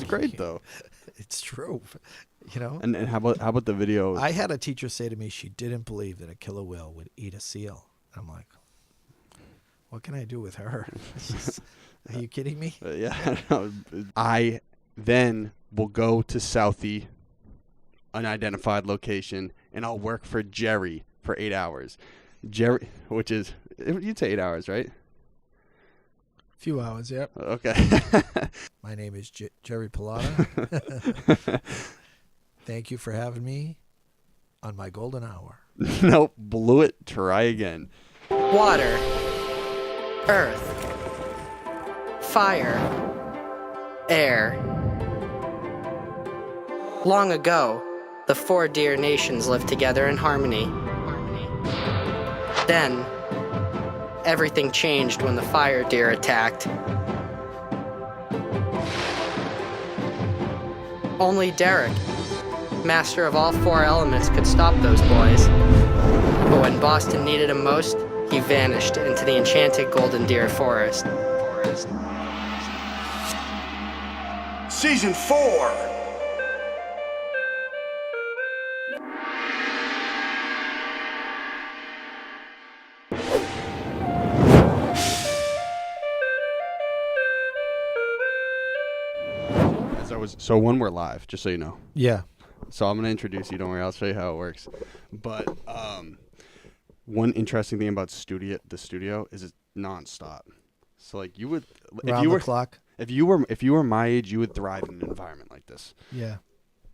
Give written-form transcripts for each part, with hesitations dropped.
It's great though. It's true. You know. And how about the video? I had a teacher say to me she didn't believe that a killer whale would eat a seal. I'm like, what can I do with her? Are you kidding me? Yeah. I then will go to Southie, unidentified location, and I'll work for Jerry for 8 hours. Jerry, which is, you'd say 8 hours, right? Few hours, yep. Okay. My name is Jerry Pallotta. Thank you for having me on my golden hour. Nope, blew it. Try again. Water, earth, fire, air. Long ago, the 4 deer nations lived together in harmony. Then, everything changed when the fire deer attacked. Only Derek, master of all 4 elements, could stop those boys. But when Boston needed him most, he vanished into the enchanted golden deer forest. Season 4. So when we're live, just so you know. Yeah. So I'm gonna introduce you. Don't worry, I'll show you how it works. But one interesting thing about the studio is it's nonstop. So like you would, Round the clock. if you were my age, you would thrive in an environment like this. Yeah.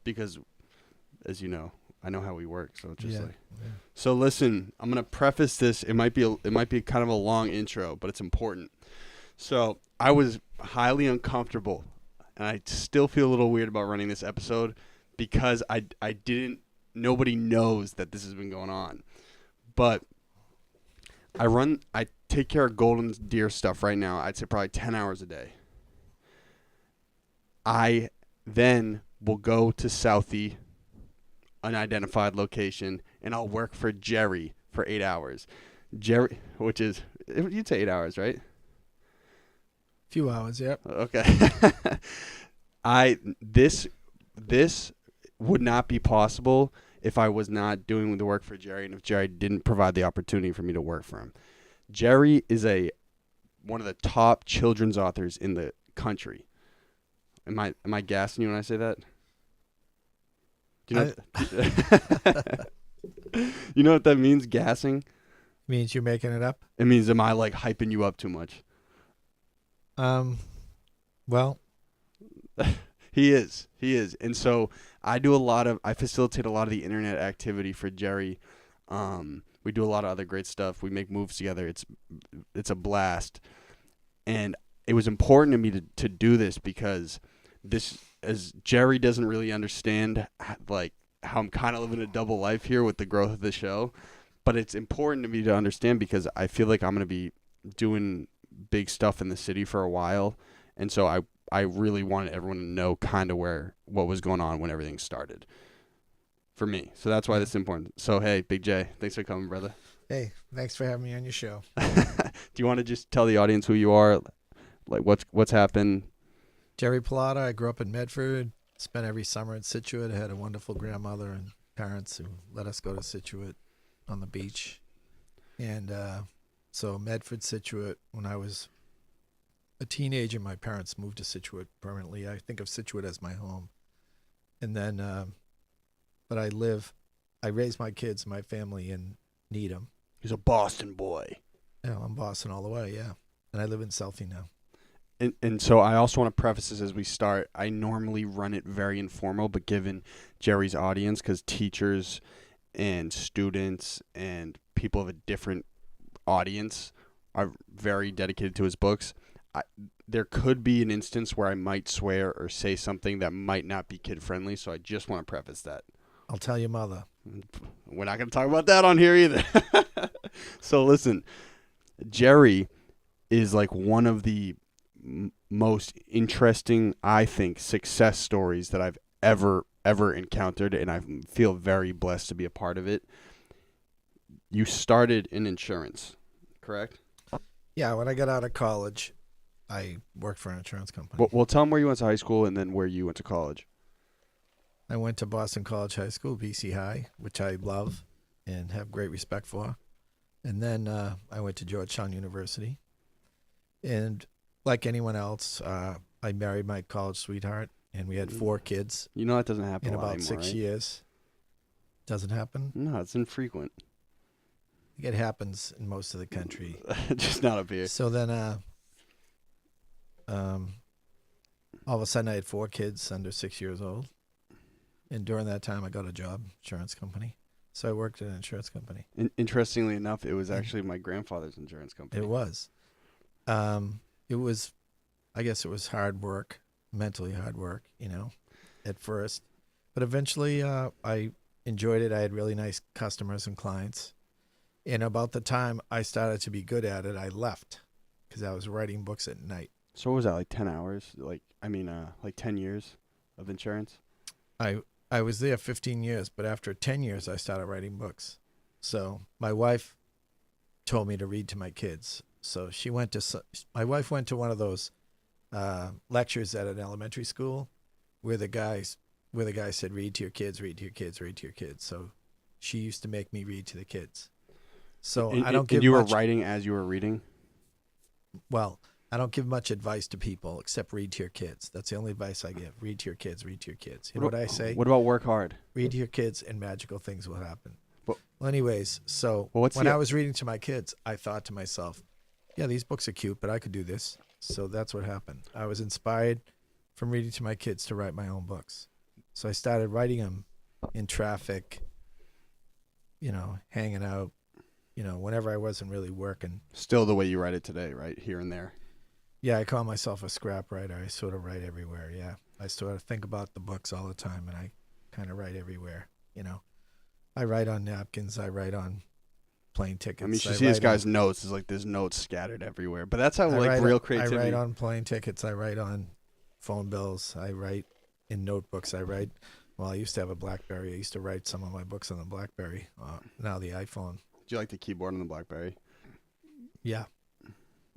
Because, as you know, I know how we work. So it's just Yeah. So listen, I'm gonna preface this. It might be kind of a long intro, but it's important. So I was highly uncomfortable. And I still feel a little weird about running this episode because nobody knows that this has been going on. But I take care of golden deer stuff right now. I'd say probably 10 hours a day. I then will go to Southie, unidentified location, and I'll work for Jerry for 8 hours. Jerry, which is, you'd say 8 hours, right? Few hours, yep. Okay. This would not be possible if I was not doing the work for Jerry and if Jerry didn't provide the opportunity for me to work for him. Jerry is one of the top children's authors in the country. Am I gassing you when I say that? Do you know you know what that means, gassing? Means you're making it up? It means am I like hyping you up too much? Well, he is. And so I facilitate a lot of the internet activity for Jerry. We do a lot of other great stuff. We make moves together. It's a blast. And it was important to me to do this because as Jerry doesn't really understand like how I'm kind of living a double life here with the growth of the show, but it's important to me to understand because I feel like I'm going to be doing big stuff in the city for a while, and so I really wanted everyone to know kind of what was going on when everything started for me. So that's why this is important. So hey, Big J, thanks for coming, brother. hey, thanks for having me on your show. Do you want to just tell the audience who you are, like what's happened? Jerry Pallotta. I grew up in Medford. Spent every summer in Scituate. I had a wonderful grandmother and parents who let us go to Scituate on the beach, and so Medford, Scituate. When I was a teenager, my parents moved to Scituate permanently. I think of Scituate as my home. And then, but I raised my kids and my family in Needham. He's a Boston boy. Yeah, I'm Boston all the way, yeah. And I live in Southie now. And so I also want to preface this as we start. I normally run it very informal, but given Jerry's audience, because teachers and students and people of a different audience are very dedicated to his books, there could be an instance where I might swear or say something that might not be kid friendly, so I just want to preface that. I'll tell your mother. We're not going to talk about that on here either. So listen, Jerry is like one of the most interesting, I think, success stories that I've ever encountered, and I feel very blessed to be a part of it. You started in insurance, correct? Yeah, when I got out of college, I worked for an insurance company. Well, tell them where you went to high school and then where you went to college. I went to Boston College High School, BC High, which I love and have great respect for. And then I went to Georgetown University. And like anyone else, I married my college sweetheart, and we had 4 kids You know that doesn't happen in a lot about anymore, 6 right? years. Doesn't happen? No, it's infrequent. It happens in most of the country. Just not up here. So then all of a sudden I had 4 kids under 6 years old. And during that time I got a job, insurance company. So I worked at an insurance company. Interestingly enough, it was actually my grandfather's insurance company. It was. I guess it was hard work, mentally hard work, at first. But eventually I enjoyed it. I had really nice customers and clients. And about the time I started to be good at it, I left because I was writing books at night. So what was that, like 10 hours? Like 10 years of insurance? I was there 15 years, but after 10 years, I started writing books. So my wife told me to read to my kids. So my wife went to one of those lectures at an elementary school where the guy said, read to your kids, read to your kids, read to your kids. So she used to make me read to the kids. So I don't give and you much, were writing as you were reading? Well, I don't give much advice to people except read to your kids. That's the only advice I give. Read to your kids, read to your kids. You know what I say? What about work hard? Read to your kids and magical things will happen. Well, anyways, so when I was reading to my kids, I thought to myself, yeah, these books are cute, but I could do this. So that's what happened. I was inspired from reading to my kids to write my own books. So I started writing them in traffic, hanging out, whenever I wasn't really working. Still the way you write it today, right? Here and there. Yeah, I call myself a scrap writer. I sort of write everywhere, yeah. I sort of think about the books all the time, and I kind of write everywhere, I write on napkins. I write on plane tickets. I mean, you see this guy's notes. It's like there's notes scattered everywhere. But that's how, real creativity. I write on plane tickets. I write on phone bills. I write in notebooks. I used to have a BlackBerry. I used to write some of my books on the BlackBerry. Now the iPhone. Do you like the keyboard on the BlackBerry? Yeah.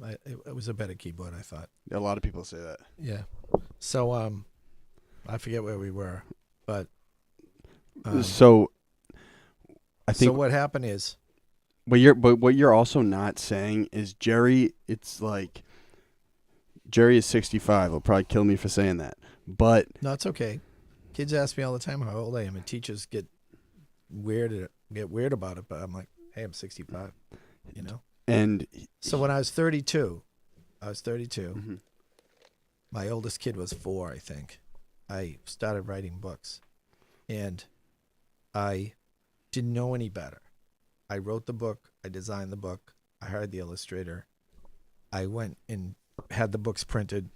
It was a better keyboard, I thought. A lot of people say that. Yeah. So I forget where we were, but so I think. So what happened is. But what you're also not saying is Jerry. It's like Jerry is 65. He'll probably kill me for saying that. But no, it's okay. Kids ask me all the time how old I am, and teachers get weird about it. But I'm like, hey, I'm 65. And so when I was 32, mm-hmm. My oldest kid was 4, I think. I started writing books, and I didn't know any better. I wrote the book. I designed the book. I hired the illustrator. I went and had the books printed.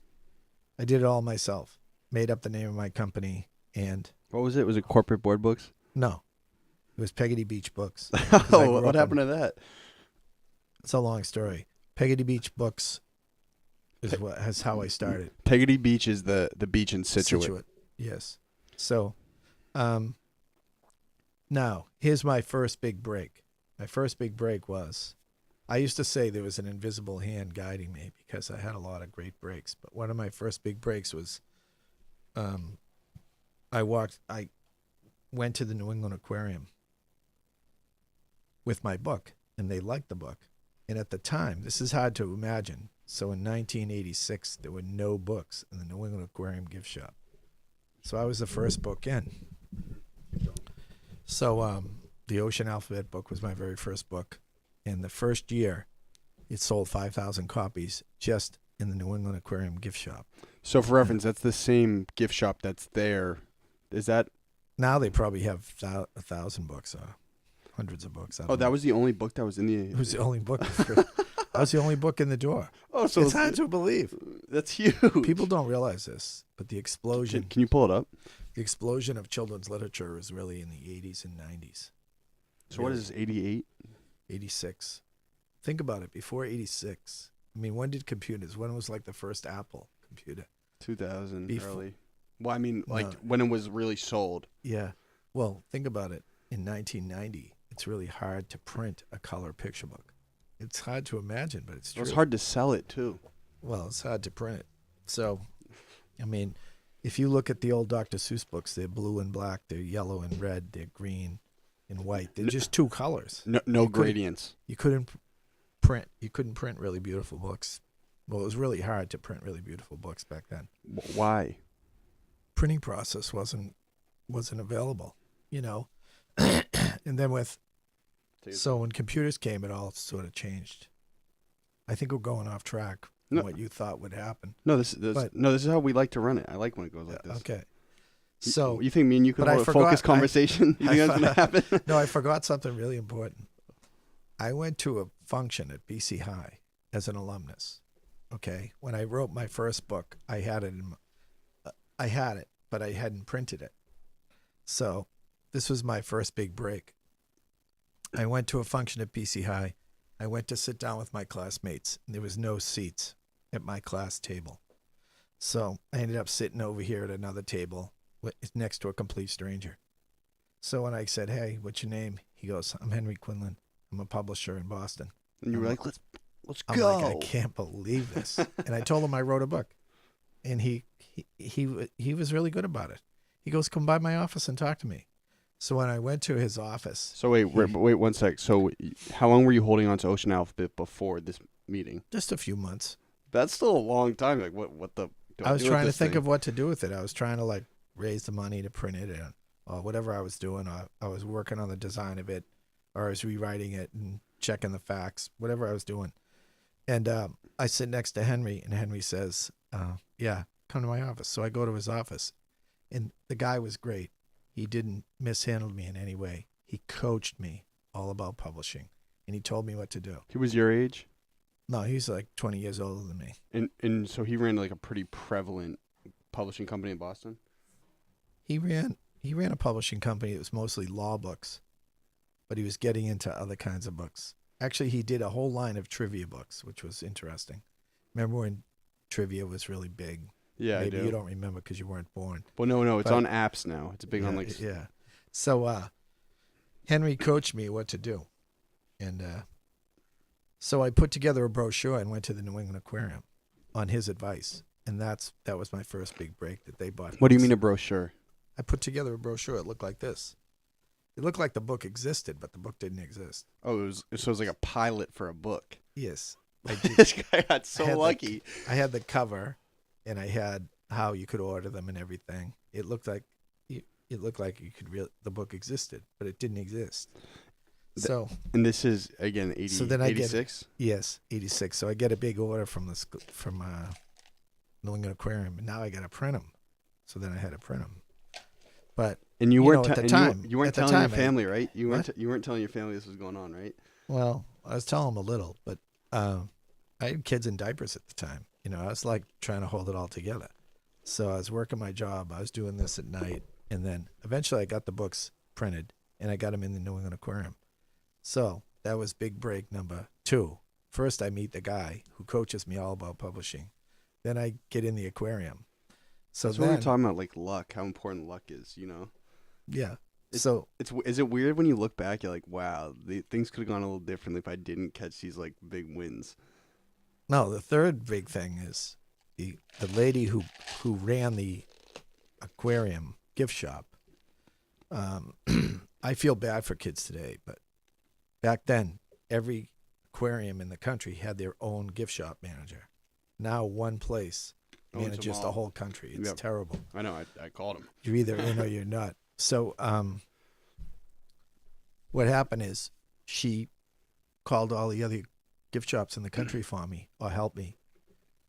I did it all myself. Made up the name of my company. And what was it? Was it Corporate Board Books? No. It was Peggotty Beach Books. Oh, what happened to that? It's a long story. Peggotty Beach Books is how I started. Peggotty Beach is the beach in Scituate. Scituate, yes. So, now, here's my first big break. My first big break was, I used to say there was an invisible hand guiding me because I had a lot of great breaks. But one of my first big breaks was, I went to the New England Aquarium with my book, and they liked the book. And at the time, this is hard to imagine. So in 1986, there were no books in the New England Aquarium gift shop. So I was the first book in. So the Ocean Alphabet book was my very first book. And the first year, it sold 5,000 copies just in the New England Aquarium gift shop. So for reference, that's the same gift shop that's there. Is that? Now they probably have 1,000 books, hundreds of books. That was the only book that was in the. It was the only book. That was the only book in the door. Oh, so it's hard to believe. That's huge. People don't realize this, but the explosion. Can you pull it up? The explosion of children's literature was really in the 80s and 90s. So what is this, 88? 86. Think about it. Before 86, I mean, when did computers? When was like the first Apple computer? 2000, early. Well, I mean, when it was really sold. Yeah. Well, think about it. In 1990, it's really hard to print a color picture book. It's hard to imagine, but it's true. It's hard to sell it, too. Well, it's hard to print. So, I mean, if you look at the old Dr. Seuss books, they're blue and black, they're yellow and red, they're green and white. They're just two colors. No gradients. You couldn't print. You couldn't print really beautiful books. Well, it was really hard to print really beautiful books back then. Why? Printing process wasn't available, you know. And then when computers came, it all sort of changed. I think we're going off track from what you thought would happen. No, this is how we like to run it. I like when it goes like this. Okay. So you think me and you could hold a focused conversation? You think that's going to happen? No, I forgot something really important. I went to a function at BC High as an alumnus. Okay, when I wrote my first book, I had it, but I hadn't printed it. So this was my first big break. I went to a function at BC High. I went to sit down with my classmates, and there was no seats at my class table. So I ended up sitting over here at another table next to a complete stranger. So when I said, "Hey, what's your name?" He goes, "I'm Henry Quinlan. I'm a publisher in Boston." And you were like, "Let's I'm go." like, I can't believe this. And I told him I wrote a book. And he was really good about it. He goes, "Come by my office and talk to me." So when I went to his office. So wait 1 sec. So how long were you holding on to Ocean Alphabet before this meeting? Just a few months. That's still a long time. Like what the? I was trying to think of what to do with it. I was trying to like raise the money to print it or whatever I was doing. I was working on the design of it, or I was rewriting it and checking the facts, whatever I was doing. And I sit next to Henry, and Henry says, "Yeah, come to my office." So I go to his office, and the guy was great. He didn't mishandle me in any way. He coached me all about publishing, and he told me what to do. He was your age? No, he's like 20 years older than me. And so he ran like a pretty prevalent publishing company in Boston? He ran a publishing company that was mostly law books, but he was getting into other kinds of books. Actually, he did a whole line of trivia books, which was interesting. Remember when trivia was really big? Yeah, Maybe I do. You don't remember because you weren't born. Well, no, it's on apps now. It's big on like... Yeah. So Henry coached me what to do. And so I put together a brochure and went to the New England Aquarium on his advice. And that was my first big break that they bought. What do you mean a brochure? I put together a brochure. It looked like this. It looked like the book existed, but the book didn't exist. Oh, it was like a pilot for a book. Yes. I did. This guy got so lucky. I had the cover, and I had how you could order them and everything. It looked like you could the book existed, but it didn't exist. And this is again 80. So then 86. Yes, 86. So I get a big order from New England Aquarium, and now I got to print them. So then I had to print them. But and you weren't at the time. You weren't telling your family, right? You weren't telling your family this was going on, right? Well, I was telling them a little, but I had kids in diapers at the time. I was like trying to hold it all together. So I was working my job. I was doing this at night, and then eventually I got the books printed, and I got them in the New England Aquarium. So that was big break number 2. First, I meet the guy who coaches me all about publishing. Then I get in the aquarium. So we're talking about like luck, how important luck is, Yeah. Is it weird when you look back? You're like, wow, things could have gone a little differently if I didn't catch these like big wins. No, the third big thing is the lady who ran the aquarium gift shop. I feel bad for kids today, but back then every aquarium in the country had their own gift shop manager. Now one place manages the whole country. It's terrible. I know. I called him. You're either in or you're not. So what happened is she called all the other gift shops in the country for me or helped me.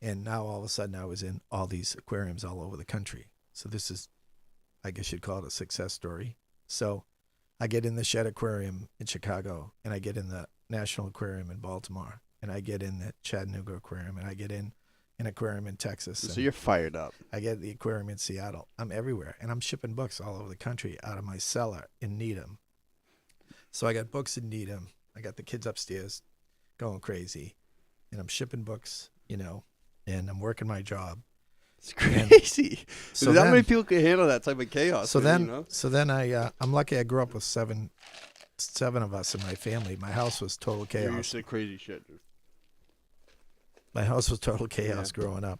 And now all of a sudden I was in all these aquariums all over the country. So this is, I guess you'd call it a success story. So I get in the Shed Aquarium in Chicago, and I get in the National Aquarium in Baltimore, and I get in the Chattanooga Aquarium, and I get in an aquarium in Texas. So you're fired up. I get the aquarium in Seattle. I'm everywhere, and I'm shipping books all over the country out of my cellar in Needham. So I got books in Needham. I got the kids upstairs going crazy, and I'm shipping books, and I'm working my job. It's crazy. So not many people can handle that type of chaos. So then I'm lucky I grew up with seven of us in my family. My house was total chaos. You're used to crazy shit, dude. My house was total chaos Yeah. growing up.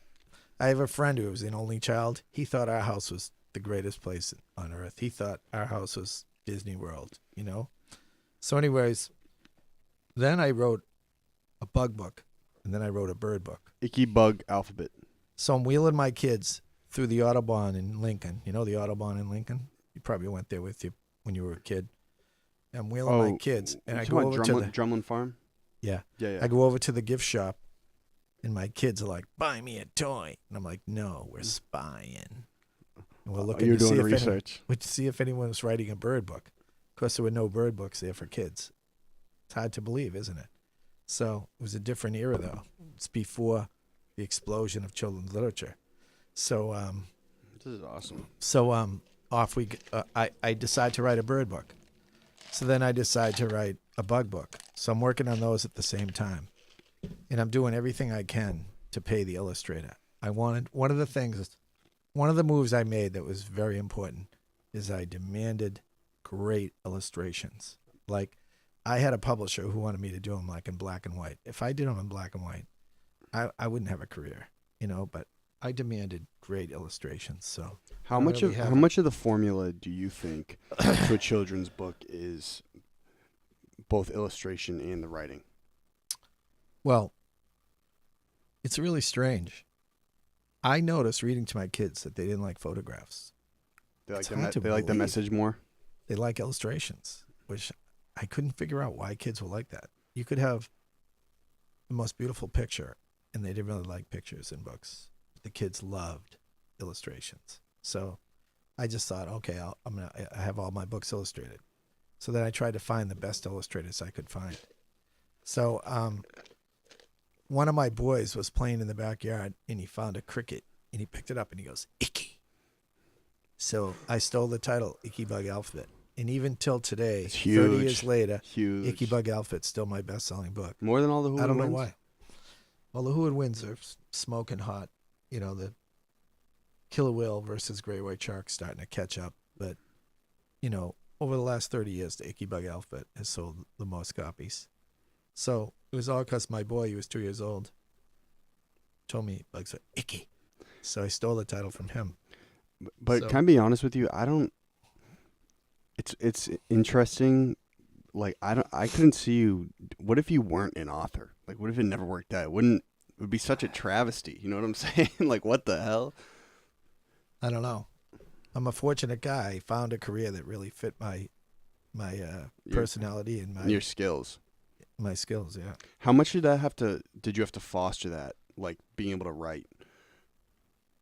I have a friend who was an only child. He thought our house was the greatest place on earth. He thought our house was Disney World, you know? So anyways, then I wrote a bug book, and then I wrote a bird book. Icky Bug Alphabet. So I'm wheeling my kids through the Autobahn in Lincoln. You know the Autobahn in Lincoln? You probably went there with you when you were a kid. I'm wheeling my kids, and I go over to the Drumlin Farm. yeah. Yeah. I go over to the gift shop, and my kids are like, "Buy me a toy," and I'm like, "No, we're spying." And we're looking You're to see doing if research. we'd see if anyone was writing a bird book. Of course, there were no bird books there for kids. It's hard to believe, isn't it? So it was a different era, though. It's before the explosion of children's literature. So This is awesome. off we. I decide to write a bird book. So then I decide to write a bug book. So I'm working on those at the same time, and I'm doing everything I can to pay the illustrator. One of the moves I made that was very important is I demanded great illustrations. Like, I had a publisher who wanted me to do them like in black and white. If I did them in black and white, I wouldn't have a career, you know. But I demanded great illustrations. So How much of the formula do you think to a children's book is both illustration and the writing? Well, it's really strange. I noticed reading to my kids that they didn't like photographs. They like It's hard to they like the believe. message more. They like illustrations, which I couldn't figure out why kids will like that. You could have the most beautiful picture, and they didn't really like pictures in books. The kids loved illustrations. So I just thought, okay, I have all my books illustrated. So then I tried to find the best illustrators I could find. So one of my boys was playing in the backyard, and he found a cricket, and he picked it up, and he goes, "Icky." So I stole the title, Icky Bug Alphabet. And even till today, It's 30 huge. years later, Huge. Icky Bug Alphabet's still my best-selling book. More than all the Who I don't know wins? why. Well, the Who Would Wins are smoking hot. You know, the killer whale versus great white shark starting to catch up. But, you know, over the last 30 years, the Icky Bug Alphabet has sold the most copies. So it was all because my boy, he was 2 years old, told me bugs are icky. So I stole the title from him. But So- can I be honest with you? I don't. It's interesting. Like I couldn't see you. What if you weren't an author? Like, what if it never worked out? It would be such a travesty. You know what I'm saying? Like, what the hell? I don't know. I'm a fortunate guy. I found a career that really fit my Your- personality and my Your skills. my skills. Yeah. How much did you have to foster that? Like being able to write?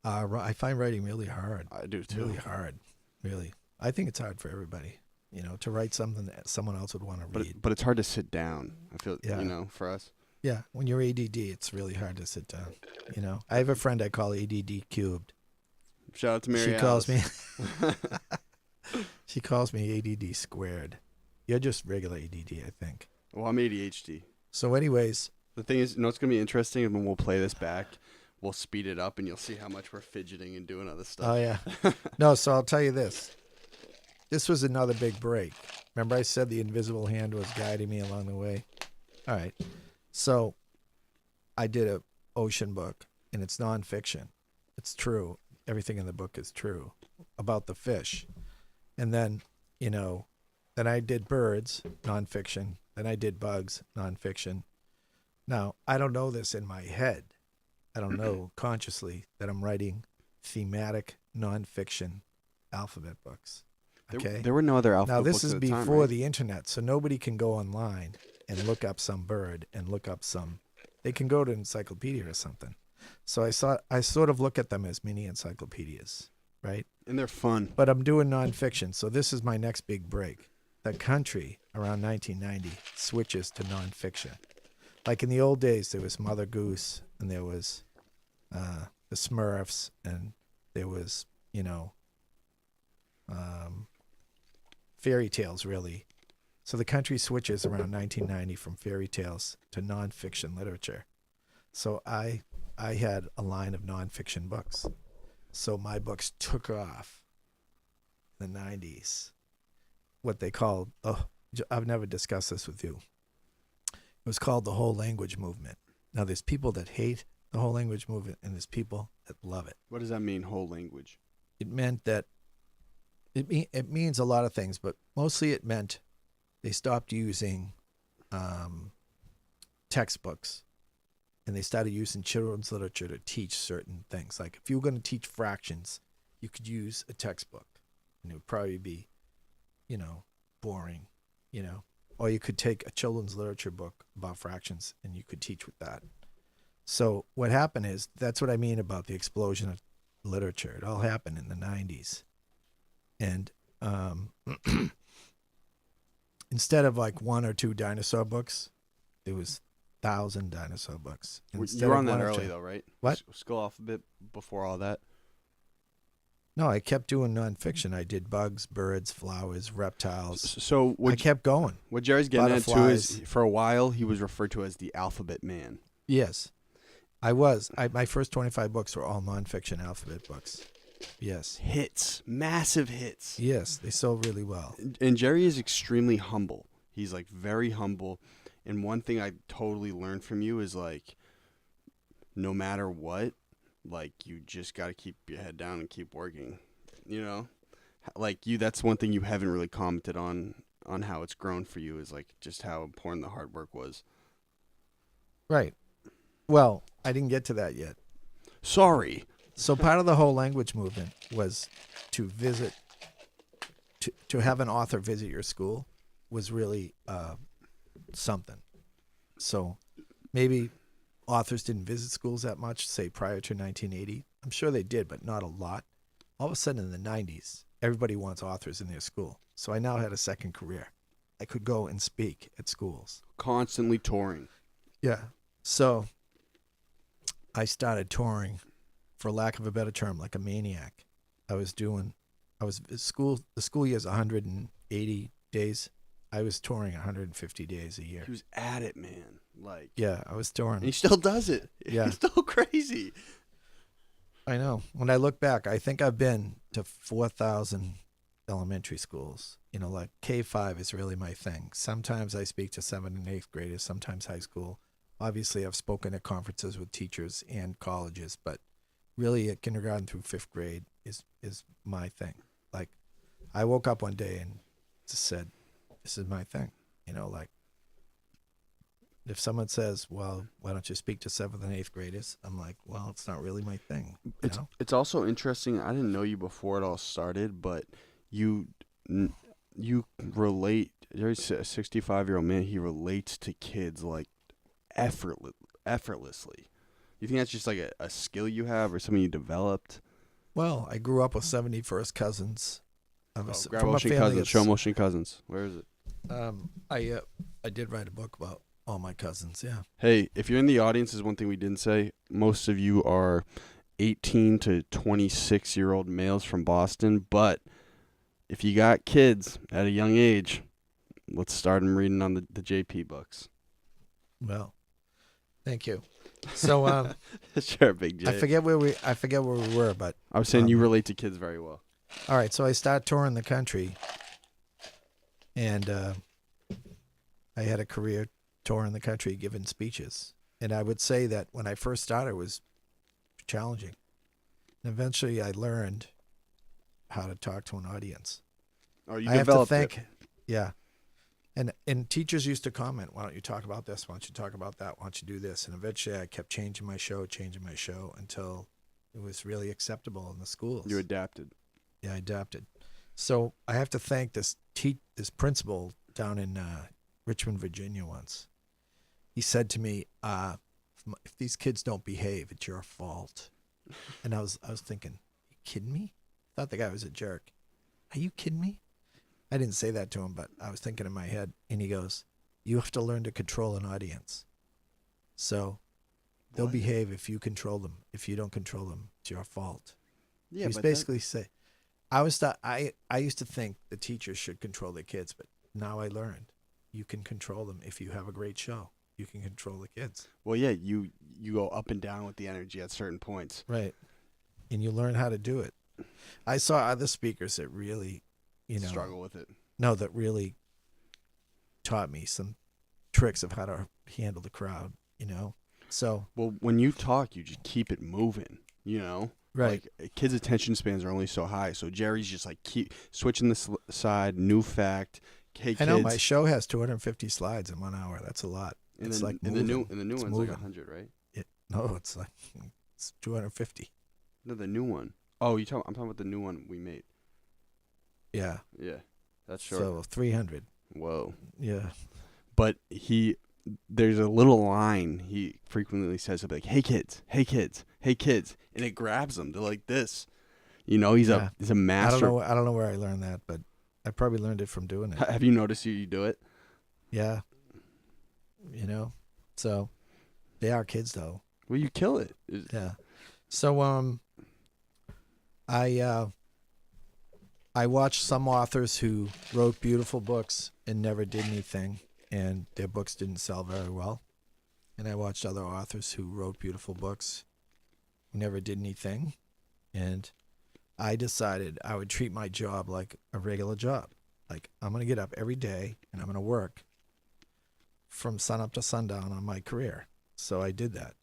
I find writing really hard. I do too. Really hard. Really. I think it's hard for everybody. You know, to write something that someone else would want to read. But it's hard to sit down. I feel Yeah. you know for us. Yeah. When you're ADD, it's really hard to sit down. You know, I have a friend I call ADD cubed. Shout out to Mary. She calls me. Alice. She calls me ADD squared. You're just regular ADD, I think. Well, I'm ADHD. So, anyways, The thing is, you know, it's gonna be interesting when we'll play this back. We'll speed it up, and you'll see how much we're fidgeting and doing other stuff. oh yeah, no. So I'll tell you this. This was another big break. Remember, I said the invisible hand was guiding me along the way. All right. So, I did a ocean book, and it's nonfiction. It's true. Everything in the book is true about the fish. And then, you know, then I did birds, nonfiction. Then I did bugs, nonfiction. Now, I don't know this in my head. I don't know consciously that I'm writing thematic nonfiction alphabet books. Okay. There were no other alphabet Now, this books is at the before time, right? the internet, so nobody can go online and look up some bird and look up some. They can go to an encyclopedia or something. So I sort of look at them as mini encyclopedias, right? And they're fun. But I'm doing nonfiction, so this is my next big break. The country around 1990 switches to nonfiction. Like in the old days, there was Mother Goose, and there was the Smurfs, and there was, you know, fairy tales, really. So the country switches around 1990 from fairy tales to nonfiction literature. So I had a line of nonfiction books. So my books took off in the 90s. What they called, I've never discussed this with you. It was called the whole language movement. Now, there's people that hate the whole language movement, and there's people that love it. What does that mean, whole language? It meant that it means a lot of things, but mostly it meant they stopped using textbooks, and they started using children's literature to teach certain things. Like if you were going to teach fractions, you could use a textbook, and it would probably be, boring, or you could take a children's literature book about fractions and you could teach with that. So what happened is, that's what I mean about the explosion of literature. It all happened in the 90s. And instead of like 1 or 2 dinosaur books, there was 1,000 dinosaur books. You were on that early, though, right? What? School alphabet before all that? No, I kept doing nonfiction. I did bugs, birds, flowers, reptiles. So I kept going. What Jerry's getting at, too, Butterflies. is for a while he was referred to as the alphabet man. Yes, I was. My first 25 books were all nonfiction alphabet books. Yes. Hits. Massive hits. Yes, they sold really well. And Jerry is extremely humble. He's, like, very humble. And one thing I totally learned from you is, like, no matter what, like, you just got to keep your head down and keep working, Like, that's one thing you haven't really commented on how it's grown for you, is, like, just how important the hard work was. Right. Well, I didn't get to that yet. Sorry. So part of the whole language movement was to visit, to have an author visit your school was really something. So maybe authors didn't visit schools that much, say prior to 1980. I'm sure they did, but not a lot. All of a sudden in the 90s, everybody wants authors in their school. So I now had a second career. I could go and speak at schools. Constantly touring. Yeah. So I started touring, for lack of a better term, like a maniac. The school year's 180 days. I was touring 150 days a year. He was at it, man. Like, yeah, I was touring. And he still does it. Yeah. He's still crazy. I know. When I look back, I think I've been to 4,000 elementary schools. Like K-5 is really my thing. Sometimes I speak to 7th and 8th graders, sometimes high school. Obviously, I've spoken at conferences with teachers and colleges, but really at kindergarten through 5th grade is my thing. Like, I woke up one day and just said, this is my thing. Like, if someone says, well, why don't you speak to 7th and 8th graders? I'm like, well, it's not really my thing. It's also interesting. I didn't know you before it all started, but you relate. There's a 65-year-old man. He relates to kids like effortlessly. You think that's just like a skill you have or something you developed? Well, I grew up with 71st cousins. Grab Ocean Cousins. Show 'em Ocean Cousins. Where is it? I did write a book about all my cousins, yeah. Hey, if you're in the audience, is one thing we didn't say. Most of you are 18 to 26-year-old males from Boston, but if you got kids at a young age, let's start them reading on the JP books. Well, thank you. So, sure, Big J. I forget where we were, but I was saying you relate to kids very well. All right, so I start touring the country, and I had a career touring the country, giving speeches. And I would say that when I first started, it was challenging. And eventually, I learned how to talk to an audience. Oh, you I have to developed think, it. yeah. And teachers used to comment, why don't you talk about this? Why don't you talk about that? Why don't you do this? And eventually I kept changing my show until it was really acceptable in the schools. You adapted. Yeah, I adapted. So I have to thank this principal down in Richmond, Virginia once. He said to me, if these kids don't behave, it's your fault. And I was thinking, are you kidding me? I thought the guy was a jerk. Are you kidding me? I didn't say that to him, but I was thinking in my head. And he goes, you have to learn to control an audience. So they'll behave if you control them. If you don't control them, it's your fault. Yeah, he was basically saying, I used to think the teachers should control the kids, but now I learned you can control them. If you have a great show, you can control the kids. Well, yeah, you go up and down with the energy at certain points. Right. And you learn how to do it. I saw other speakers that really, struggle with it. No, that really taught me some tricks of how to handle the crowd, So Well, when you talk, you just keep it moving, you know? right. Like, kids' attention spans are only so high. So Jerry's just like keep switching the side, new fact. Hey, I know my kids. show has 250 slides in 1 hour. That's a lot. It's like in moving. the new It's one's moving. like 100, right? No, it's 250. No, the new one. Oh, I'm talking about the new one we made. Yeah. Yeah, that's short. So 300. Whoa. Yeah. But there's a little line he frequently says, like, "Hey kids, hey kids, hey kids," and it grabs them. They're like this. You know, he's a master. I don't know where I learned that, but I probably learned it from doing it. Have you noticed you do it? Yeah. You know, so they are kids though. Well, you kill it. Yeah. So I watched some authors who wrote beautiful books and never did anything, and their books didn't sell very well. And I watched other authors who wrote beautiful books who never did anything, and I decided I would treat my job like a regular job. Like, I'm going to get up every day and I'm going to work from sunup to sundown on my career. So I did that.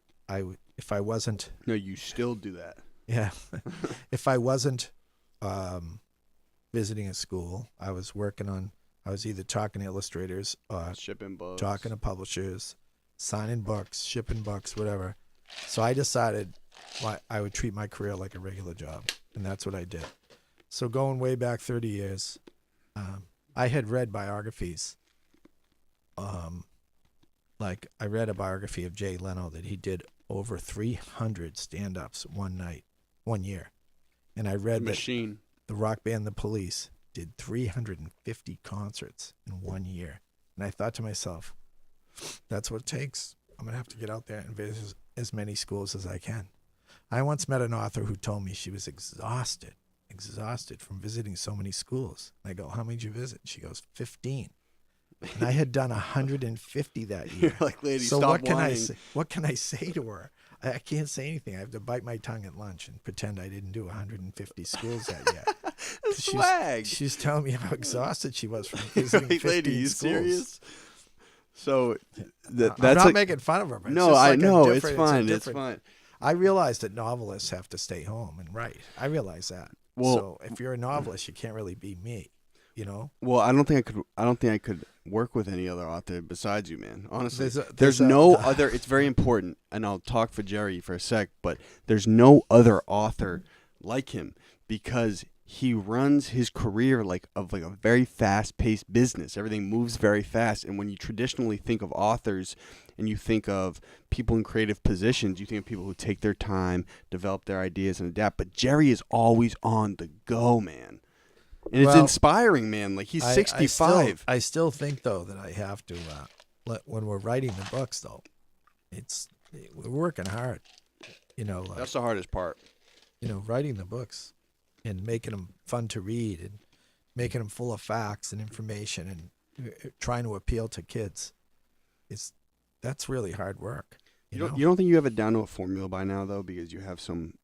If I wasn't... No, you still do that. Yeah. If I wasn't visiting a school, I was either talking to illustrators, Shipping books, talking to publishers, signing books, shipping books, whatever. So I decided I would treat my career like a regular job, and that's what I did. So going way back 30 years, I had read biographies. Like I read a biography of Jay Leno that he did over 300 stand-ups one year. And I read Machine. that the rock band The Police did 350 concerts in 1 year. And I thought to myself, that's what it takes. I'm going to have to get out there and visit as many schools as I can. I once met an author who told me she was exhausted from visiting so many schools. And I go, how many did you visit? She goes, 15. And I had done 150 that year. You're like, lady, so stop what can whining. I say? What can I say to her? I can't say anything. I have to bite my tongue at lunch and pretend I didn't do 150 schools that year. Swag. She's telling me how exhausted she was from visiting like, 15 lady, you schools. serious? So that's I'm not like, making fun of her. But no, it's just I like know a it's different- fine. a It's different- fine. I realize that novelists have to stay home and write. I realize that. Well, so if you're a novelist, you can't really be me. You know. Well, I don't think I could work with any other author besides you, man. Honestly, There's there's no other. It's very important, and I'll talk for Jerry for a sec. But there's no other author like him because he runs his career like a very fast-paced business. Everything moves very fast, and when you traditionally think of authors and you think of people in creative positions, you think of people who take their time, develop their ideas, and adapt. But Jerry is always on the go, man. And it's inspiring, man. Like, he's 65. I still think, though, that I have to, when we're writing the books, though, we're working hard. You know, That's the hardest part. You know, writing the books and making them fun to read and making them full of facts and information and trying to appeal to kids. That's really hard work. You don't think you have it down to a formula by now, though, because you have some...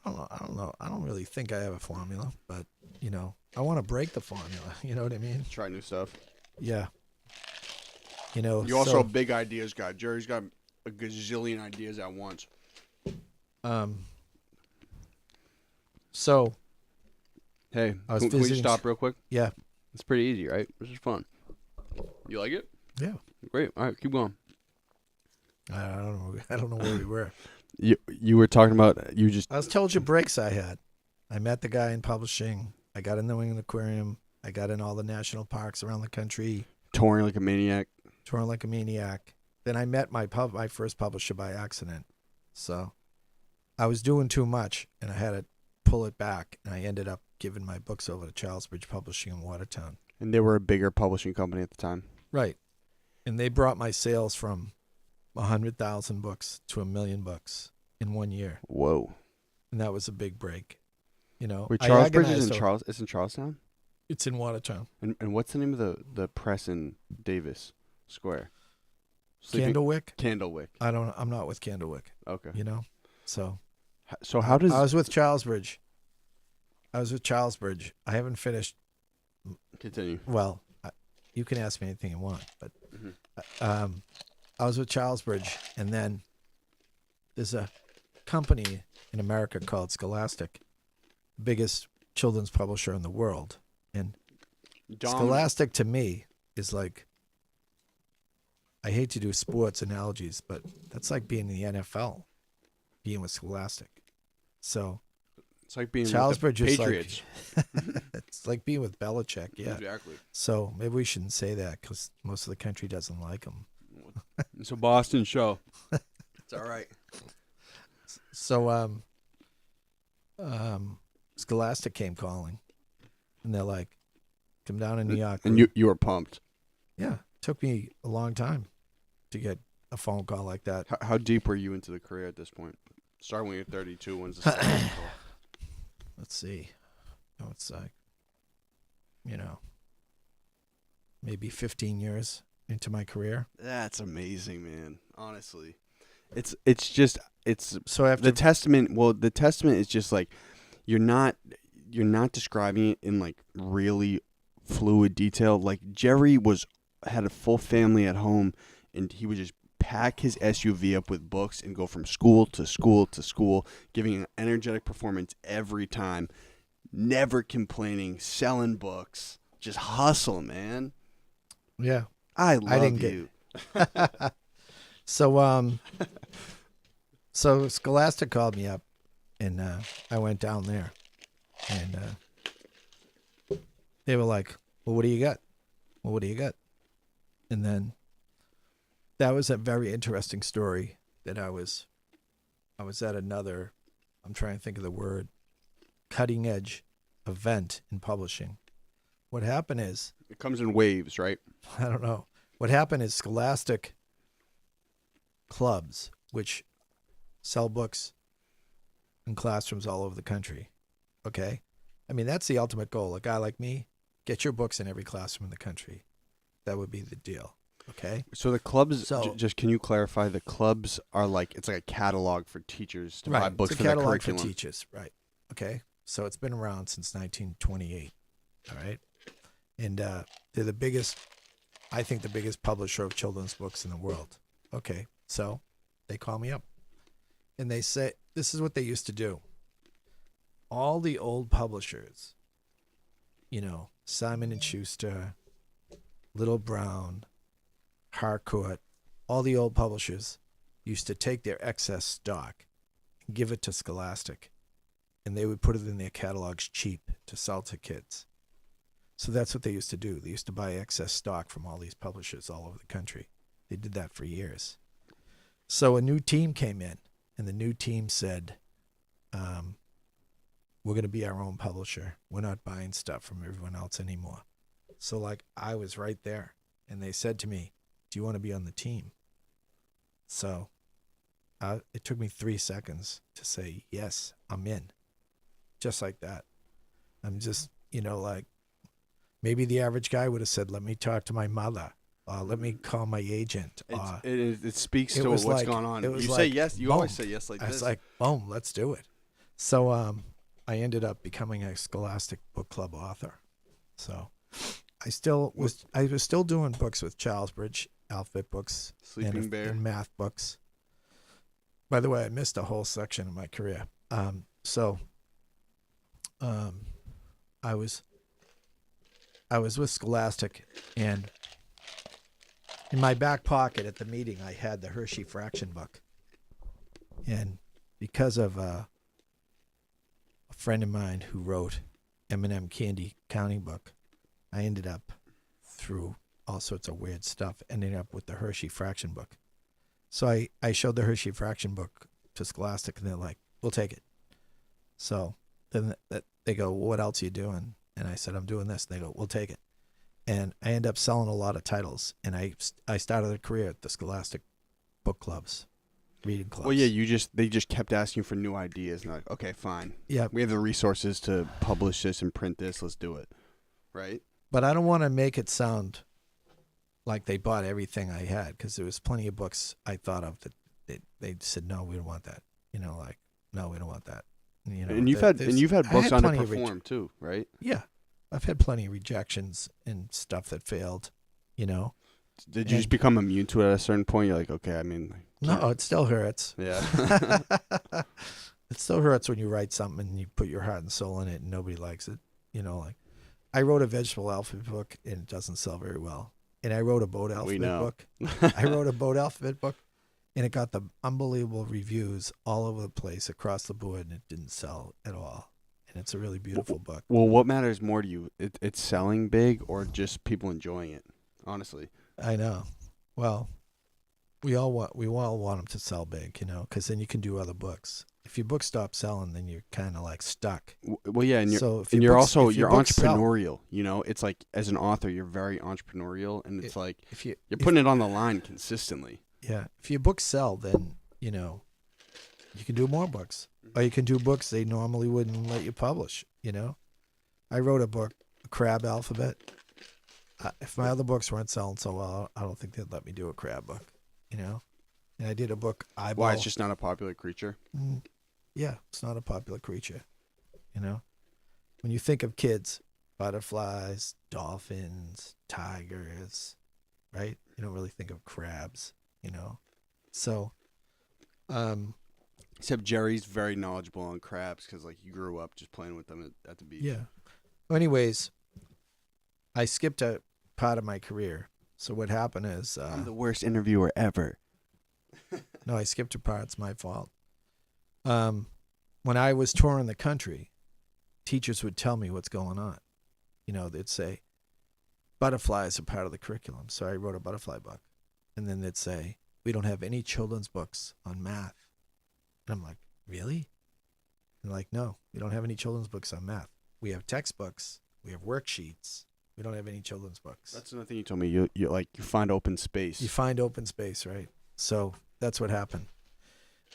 I don't know. I don't really think I have a formula, but, you know, I want to break the formula. You know what I mean? Try new stuff. Yeah. You know, You're also a big ideas guy. Jerry's got a gazillion ideas at once. So. Hey, I was can we visiting- stop real quick? Yeah. It's pretty easy, right? This is fun. You like it? Yeah. Great. All right, keep going. I don't know where we were. You were talking about I was told you breaks I had. I met the guy in publishing. I got in the New England Aquarium. I got in all the national parks around the country. touring like a maniac. Then I met my first publisher by accident. So I was doing too much, and I had to pull it back, and I ended up giving my books over to Charlesbridge Publishing in Watertown. And they were a bigger publishing company at the time. Right. And they brought my sales from 100,000 books to 1 million books in 1 year. Whoa. And that was a big break. You know, Wait, Charlesbridge is in Charlestown? It's in Watertown. And what's the name of the press in Davis Square? Candlewick? Candlewick. I'm not with Candlewick. Okay. You know? So how does... I was with Charlesbridge. I haven't finished. Continue. Well, you can ask me anything you want, but I was with Charlesbridge, and then there's a company in America called Scholastic, biggest children's publisher in the world. And Scholastic to me is like, I hate to do sports analogies, but that's like being in the NFL, being with Scholastic. So it's like being Charlesbridge with the is Patriots. like, it's like being with Belichick. Yeah, Exactly. So maybe we shouldn't say that because most of the country doesn't like him. It's a Boston show. It's all right. So Scholastic came calling, and they're like, "Come down to New York." And you were pumped. Yeah, it took me a long time to get a phone call like that. How deep were you into the career at this point? Starting when you're 32, when's the start? Let's see. Oh, it's like, maybe 15 years into my career. That's amazing, man. Honestly, it's So after the testament. Well, the testament is just like you're not describing it in like really fluid detail. Like Jerry had a full family at home, and he would just pack his SUV up with books and go from school to school to school, giving an energetic performance every time, never complaining, selling books, just hustle, man. Yeah, I love didn't you. So Scholastic called me up, and I went down there, and they were like, "Well, what do you got? Well, what do you got?" And then that was a very interesting story that I was at another, I'm trying to think of the word, cutting edge event in publishing. What happened is, It comes in waves, right? I don't know. What happened is Scholastic clubs, which sell books in classrooms all over the country. Okay? I mean, that's the ultimate goal. A guy like me, get your books in every classroom in the country. That would be the deal. Okay? So the clubs, So- just can you clarify, the clubs are like, it's like a catalog for teachers to buy books it's a for their catalog curriculum. for teachers. Right. Okay? So it's been around since 1928. All right? And they're the biggest, I think the biggest publisher of children's books in the world. Okay. So they call me up and they say, this is what they used to do. All the old publishers, Simon and Schuster, Little Brown, Harcourt, all the old publishers used to take their excess stock and give it to Scholastic, and they would put it in their catalogs cheap to sell to kids. So that's what they used to do. They used to buy excess stock from all these publishers all over the country. They did that for years. So a new team came in, and the new team said, we're going to be our own publisher. We're not buying stuff from everyone else anymore. So like I was right there, and they said to me, do you want to be on the team? So it took me 3 seconds to say, yes, I'm in. Just like that. I'm just, like, maybe the average guy would have said, let me talk to my mother. Let me call my agent. It speaks it to was what's like- going on. it was You like, say yes. You boom. always say yes like I this. was like, boom, let's do it. So I ended up becoming a Scholastic Book Club author. So I was still doing books with Charlesbridge, alphabet books, Sleeping Bear. and math books. By the way, I missed a whole section of my career. I was with Scholastic, and in my back pocket at the meeting, I had the Hershey fraction book. And because of a friend of mine who wrote M&M Candy Counting Book, I ended up, through all sorts of weird stuff, ending up with the Hershey fraction book. So I showed the Hershey fraction book to Scholastic, and they're like, we'll take it. So then they go, well, what else are you doing? And I said, I'm doing this. And they go, we'll take it. And I end up selling a lot of titles. And I started a career at the Scholastic book clubs, reading clubs. Well, yeah, they just kept asking for new ideas. And like, okay, fine. Yeah. We have the resources to publish this and print this. Let's do it. Right? But I don't want to make it sound like they bought everything I had, because there was plenty of books I thought of that they said, no, we don't want that. No, we don't want that. And you've had books underperform too, right? Yeah. I've had plenty of rejections and stuff that failed, Did you just become immune to it at a certain point? You're like, okay, I mean, No, it still hurts. yeah. It still hurts when you write something and you put your heart and soul in it and nobody likes it. Like I wrote a vegetable alphabet book and it doesn't sell very well. And I wrote a boat alphabet book. I wrote a boat alphabet book and it got the unbelievable reviews all over the place across the board and it didn't sell at all. And it's a really beautiful book. Well, what matters more to you? It's selling big or just people enjoying it? Honestly. I know. Well, we all want them to sell big, because then you can do other books. If your book stops selling, then you're kind of like stuck. Well, yeah, and you're entrepreneurial. It's like as an author, you're very entrepreneurial, and it's like you're putting it on the line consistently. Yeah, if your books sell, then you can do more books, or you can do books they normally wouldn't let you publish. I wrote a book, a crab alphabet. If my other books weren't selling so well, I don't think they'd let me do a crab book. And I did a book. Why? It's just not a popular creature. Yeah, it's not a popular creature. When you think of kids, butterflies, dolphins, tigers, right? You don't really think of crabs, So, except Jerry's very knowledgeable on crabs because like you grew up just playing with them at the beach. Yeah. Well, anyways, I skipped a part of my career. So what happened is I'm the worst interviewer ever. No, I skipped a part. It's my fault. When I was touring the country, teachers would tell me what's going on. They'd say, butterflies are part of the curriculum. So I wrote a butterfly book. And then they'd say, we don't have any children's books on math. And I'm like, really? And like, no, we don't have any children's books on math. We have textbooks. We have worksheets. We don't have any children's books. That's another thing you told me. You find open space. You find open space, right? So that's what happened.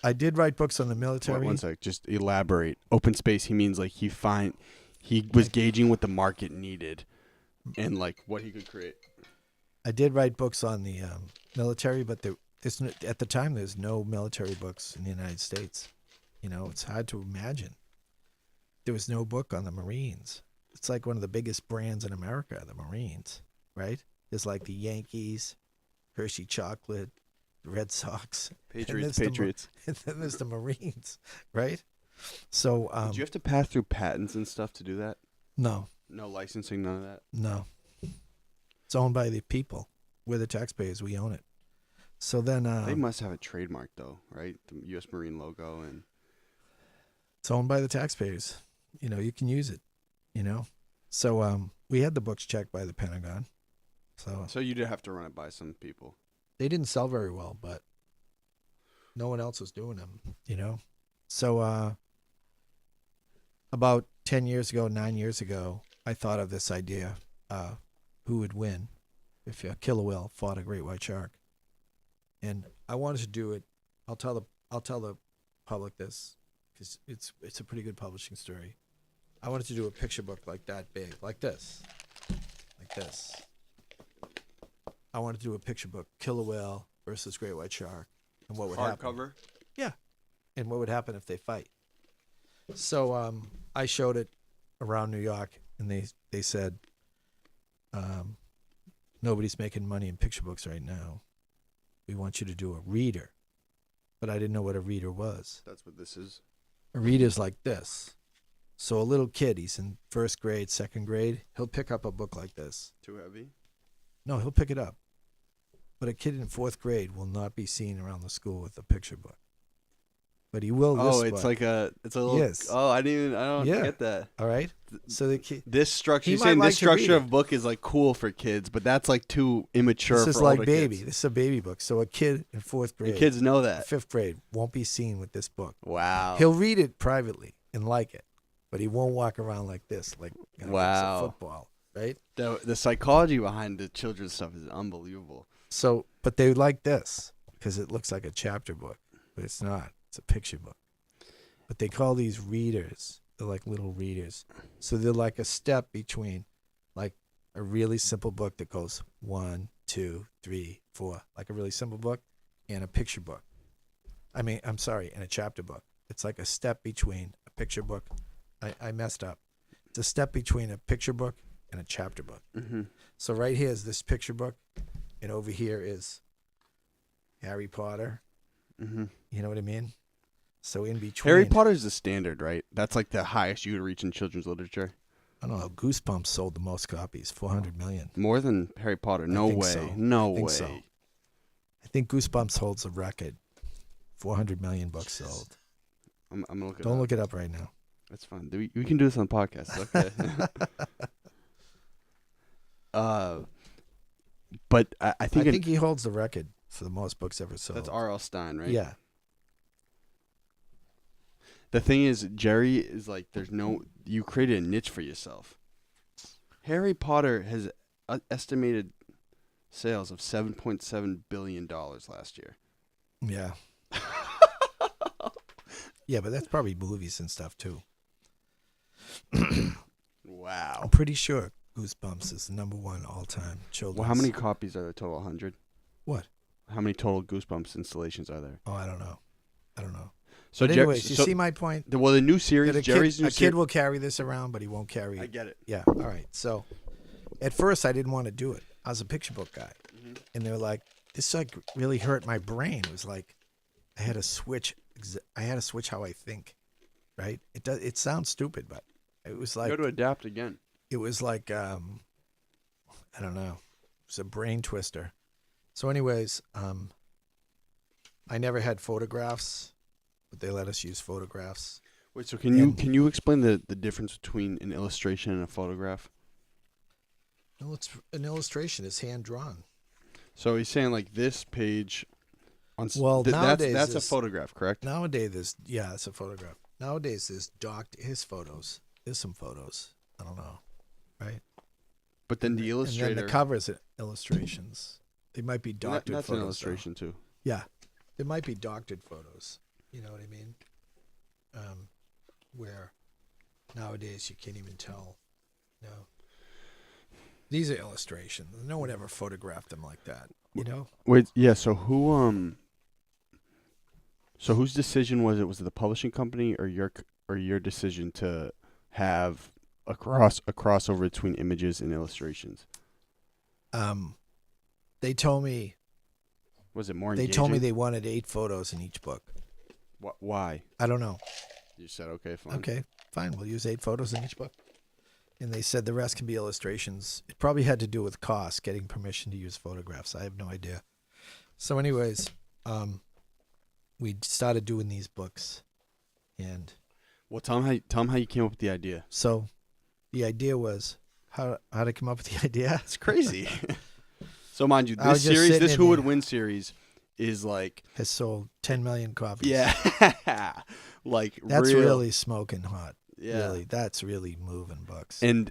I did write books on the military. One sec, just elaborate. Open space. He means like he was gauging what the market needed, and like what he could create. I did write books on the military, but at the time there's no military books in the United States. It's hard to imagine. There was no book on the Marines. It's like one of the biggest brands in America, the Marines, right? There's like the Yankees, Hershey Chocolate, the Red Sox. Patriots. And then there's the Marines, right? So did you have to pass through patents and stuff to do that? No. No licensing, none of that? No. It's owned by the people. We're the taxpayers. We own it. So then... they must have a trademark, though, right? The U.S. Marine logo. And it's owned by the taxpayers. You can use it, So we had the books checked by the Pentagon. So you did have to run it by some people. They didn't sell very well, but no one else was doing them, So about 9 years ago, I thought of this idea. Who would win if a killer whale fought a great white shark? And I wanted to do it. I'll tell the public this because it's a pretty good publishing story. I wanted to do a picture book like that big, like this. I wanted to do a picture book, killer whale versus great white shark, and what would happen. Hardcover? Yeah, and what would happen if they fight. So I showed it around New York, and they said, nobody's making money in picture books right now. We want you to do a reader. But I didn't know what a reader was. That's what this is. A reader's like this. So a little kid, he's in first grade, second grade, he'll pick up a book like this. Too heavy? No, he'll pick it up. But a kid in fourth grade will not be seen around the school with a picture book. But he will. Oh, it's book. it's a little. Yes. Oh, I don't get that. All right. So the kid. This structure. He You're saying might this like to read structure it. of book is like cool for kids, but that's like too immature. This is for like older baby. Kids. This is a baby book. So a kid in fourth grade. The kids know that. Fifth grade won't be seen with this book. Wow. He'll read it privately and like it, but he won't walk around like this, like wow. It's a football, right? The psychology behind the children's stuff is unbelievable. So, but they like this because it looks like a chapter book, but it's not. It's a picture book. But they call these readers. They're like little readers. So they're like a step between like a really simple book that goes 1, 2, 3, 4, like a really simple book, and a picture book. And a chapter book. It's like a step between a picture book. I messed up. It's a step between a picture book and a chapter book. Mm-hmm. So right here is this picture book, and over here is Harry Potter. Mm-hmm. You know what I mean? So in between, Harry Potter's the standard, right? That's like the highest you would reach in children's literature. I don't know. Goosebumps sold the most copies, 400 million. More than Harry Potter? No think way. so. No I think way. so. I think Goosebumps holds a record. 400 million books sold. I'm gonna look it Don't up. look it up right now. That's fine. We can do this on the podcast. Okay. But I think he holds the record for the most books ever sold. that's R.L. Stein, right? Yeah. The thing is, Jerry is like, you created a niche for yourself. Harry Potter has estimated sales of $7.7 billion last year. Yeah. Yeah, but that's probably movies and stuff too. Wow. I'm pretty sure Goosebumps is the number one all-time children's. Well, how many copies are there total? 100? What? How many total Goosebumps installations are there? Oh, I don't know. So, But anyways, you see my point? The new series, That Jerry's new a series. kid will carry this around, but he won't carry it. I get it. Yeah, all right. So at first I didn't want to do it. I was a picture book guy. Mm-hmm. And they were like, this like really hurt my brain. It was like I had to switch how I think, right? It sounds stupid, but it was like You got to adapt again. it was like I don't know. It was a brain twister. So anyways, I never had photographs, but they let us use photographs. Wait, so can you explain the difference between an illustration and a photograph? No, it's an illustration. It's hand drawn. So he's saying like this page. Well, nowadays that's a photograph, correct? Nowadays, it's a photograph. Nowadays, there's his photos. There's some photos. I don't know, right? But then the illustrator. And then the covers illustrations. They might be doctored That's photos. an illustration too. Yeah, it might be doctored photos. You know what I mean? Where nowadays you can't even tell. No, these are illustrations. No one ever photographed them like that. You know? Wait, yeah. So who? So whose decision was it? Was it the publishing company or your decision to have a crossover between images and illustrations? They told me. Was it more? They engaging? told me they wanted 8 photos in each book. Why? I don't know. You said okay, fine. Okay, fine. We'll use 8 photos in each book. And they said the rest can be illustrations. It probably had to do with cost, getting permission to use photographs. I have no idea. So anyways, we started doing these books. And Well, tell them how you came up with the idea. so the idea was how to come up with the idea. It's crazy. So mind you, I was this just series, sitting this in Who Would there. Win series, is like Has sold 10 million copies. yeah, like That's real, really smoking hot. yeah. Really, that's really moving books. And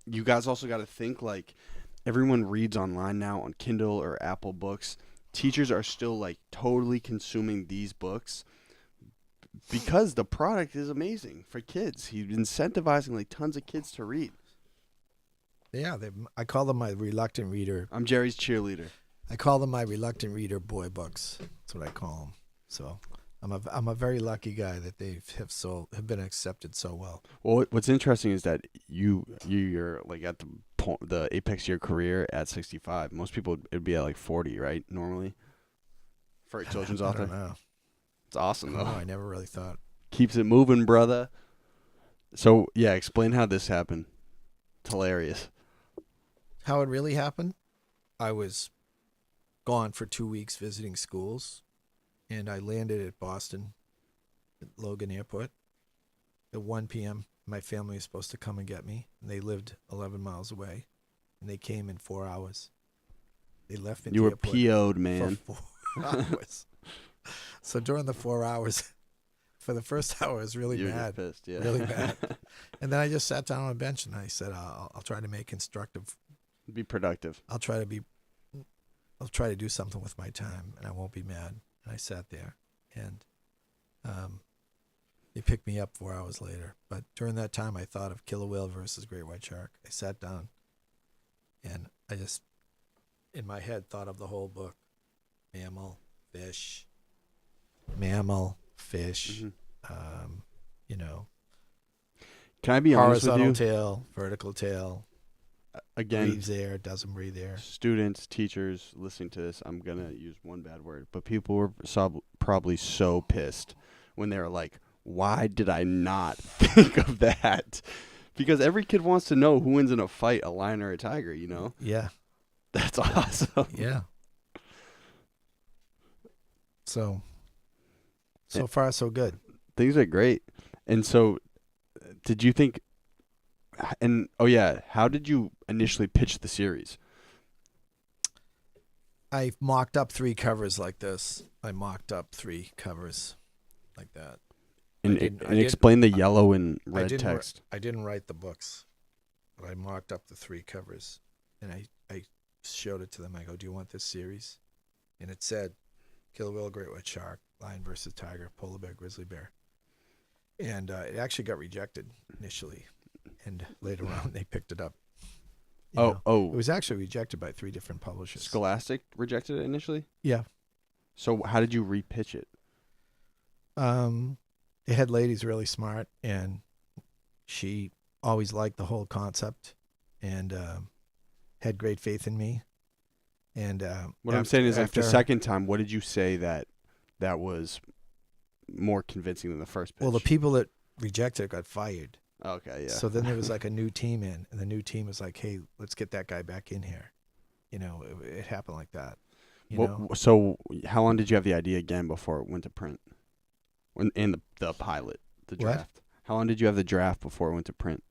you guys also got to think like everyone reads online now on Kindle or Apple Books. Teachers are still like totally consuming these books because the product is amazing for kids. He's incentivizing like tons of kids to read. Yeah, I call them my reluctant reader. I'm Jerry's cheerleader. I call them my reluctant reader boy books. That's what I call them. So I'm a very lucky guy that they have been accepted so well. Well, what's interesting is that you're like at the apex of your career at 65. Most people it'd be at like 40, right? Normally, for a children's I author. don't know. It's awesome though. I never really thought. Keeps it moving, brother. So yeah, explain how this happened. It's hilarious. How it really happened? I was gone for 2 weeks visiting schools, and I landed at Boston, at Logan Airport. At 1 p.m., my family was supposed to come and get me, and they lived 11 miles away, and they came in 4 hours. They left me. You were PO'd, man. For 4 hours. So during the 4 hours, for the first hour, I was really You were mad. pissed, yeah. Really bad. And then I just sat down on a bench, and I said, I'll try to make constructive. Be productive. I'll try to do something with my time, and I won't be mad. And I sat there, and they picked me up 4 hours later. But during that time, I thought of killer whale versus great white shark. I sat down, and I just, in my head, thought of the whole book: mammal, fish. Mm-hmm. You know, Can I be honest with horizontal you? tail, vertical tail. again, breathes air, doesn't breathe air. students, teachers listening to this, I'm going to use one bad word, but people were probably so pissed when they were like, why did I not think of that? Because every kid wants to know who wins in a fight, a lion or a tiger, you know? Yeah. That's awesome. Yeah. So far, so good. Things are great. And so, did you think, and oh yeah, how did you initially pitch the series? I mocked up 3 covers like this. I mocked up 3 covers like that. And I explain the yellow and red text. I didn't write the books, but I mocked up the 3 covers, and I showed it to them. I go, do you want this series? And it said, killer whale, great white shark, lion versus tiger, polar bear, grizzly bear. And it actually got rejected initially, and later on they picked it up. It was actually rejected by 3 different publishers. Scholastic rejected it initially? Yeah. So how did you repitch it? The head lady's really smart, and she always liked the whole concept and had great faith in me. And what I'm saying is, like, the second time, what did you say that was more convincing than the first pitch? Well, the people that rejected it got fired. Okay, yeah. So then there was like a new team in, and the new team was like, hey, let's get that guy back in here. You know, it happened like that. You know? So how long did you have the idea again before it went to print? In the pilot, the draft. What? How long did you have the draft before it went to print?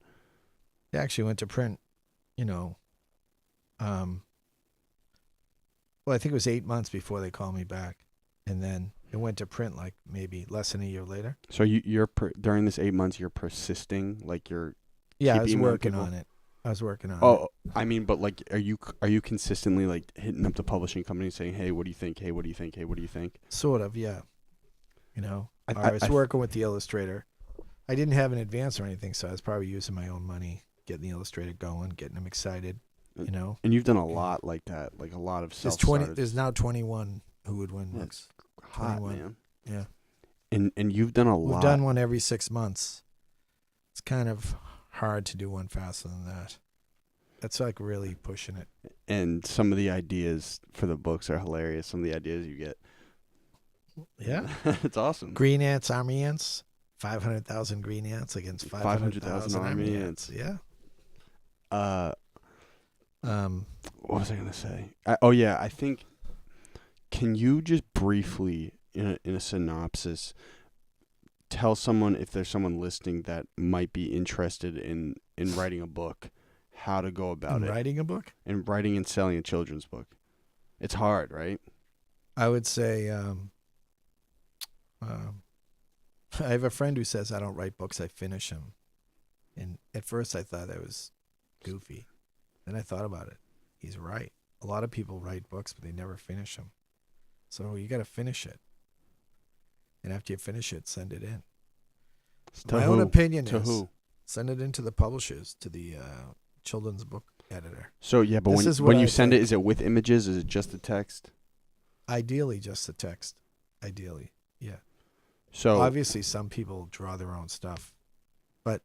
It actually went to print, you know, well, I think it was 8 months before they called me back. And then it went to print like maybe less than a year later. So you're during this 8 months, you're persisting, like you're. Yeah, I was working on it. Oh, I mean, but like, are you consistently like hitting up the publishing company saying, hey, what do you think? Hey, what do you think? Hey, what do you think? Sort of, yeah. You know, I was working with the illustrator. I didn't have an advance or anything, so I was probably using my own money, getting the illustrator going, getting them excited, you know. And you've done a lot like that, like a lot of self-started. There's now 21 who would win books. Hot, 21. man. Yeah. And you've done a lot. We've done one every 6 months. It's kind of hard to do one faster than that. That's like really pushing it. And some of the ideas for the books are hilarious. Some of the ideas you get. Yeah. It's awesome. Green ants, army ants. 500,000 green ants against 500,000 army ants. Yeah. What was I going to say? I think, can you just briefly, in a synopsis, tell someone, if there's someone listening that might be interested in writing a book, how to go about it? Writing a book? And writing and selling a children's book. It's hard, right? I would say, I have a friend who says I don't write books, I finish them. And at first I thought that was goofy. Then I thought about it. He's right. A lot of people write books, but they never finish them. So you got to finish it. And after you finish it, send it in. My own opinion is, who? Send it in to the publishers, to the children's book editor. So, yeah, but when you send it, is it with images? Is it just the text? Ideally, just the text. Ideally, yeah. So obviously, some people draw their own stuff. But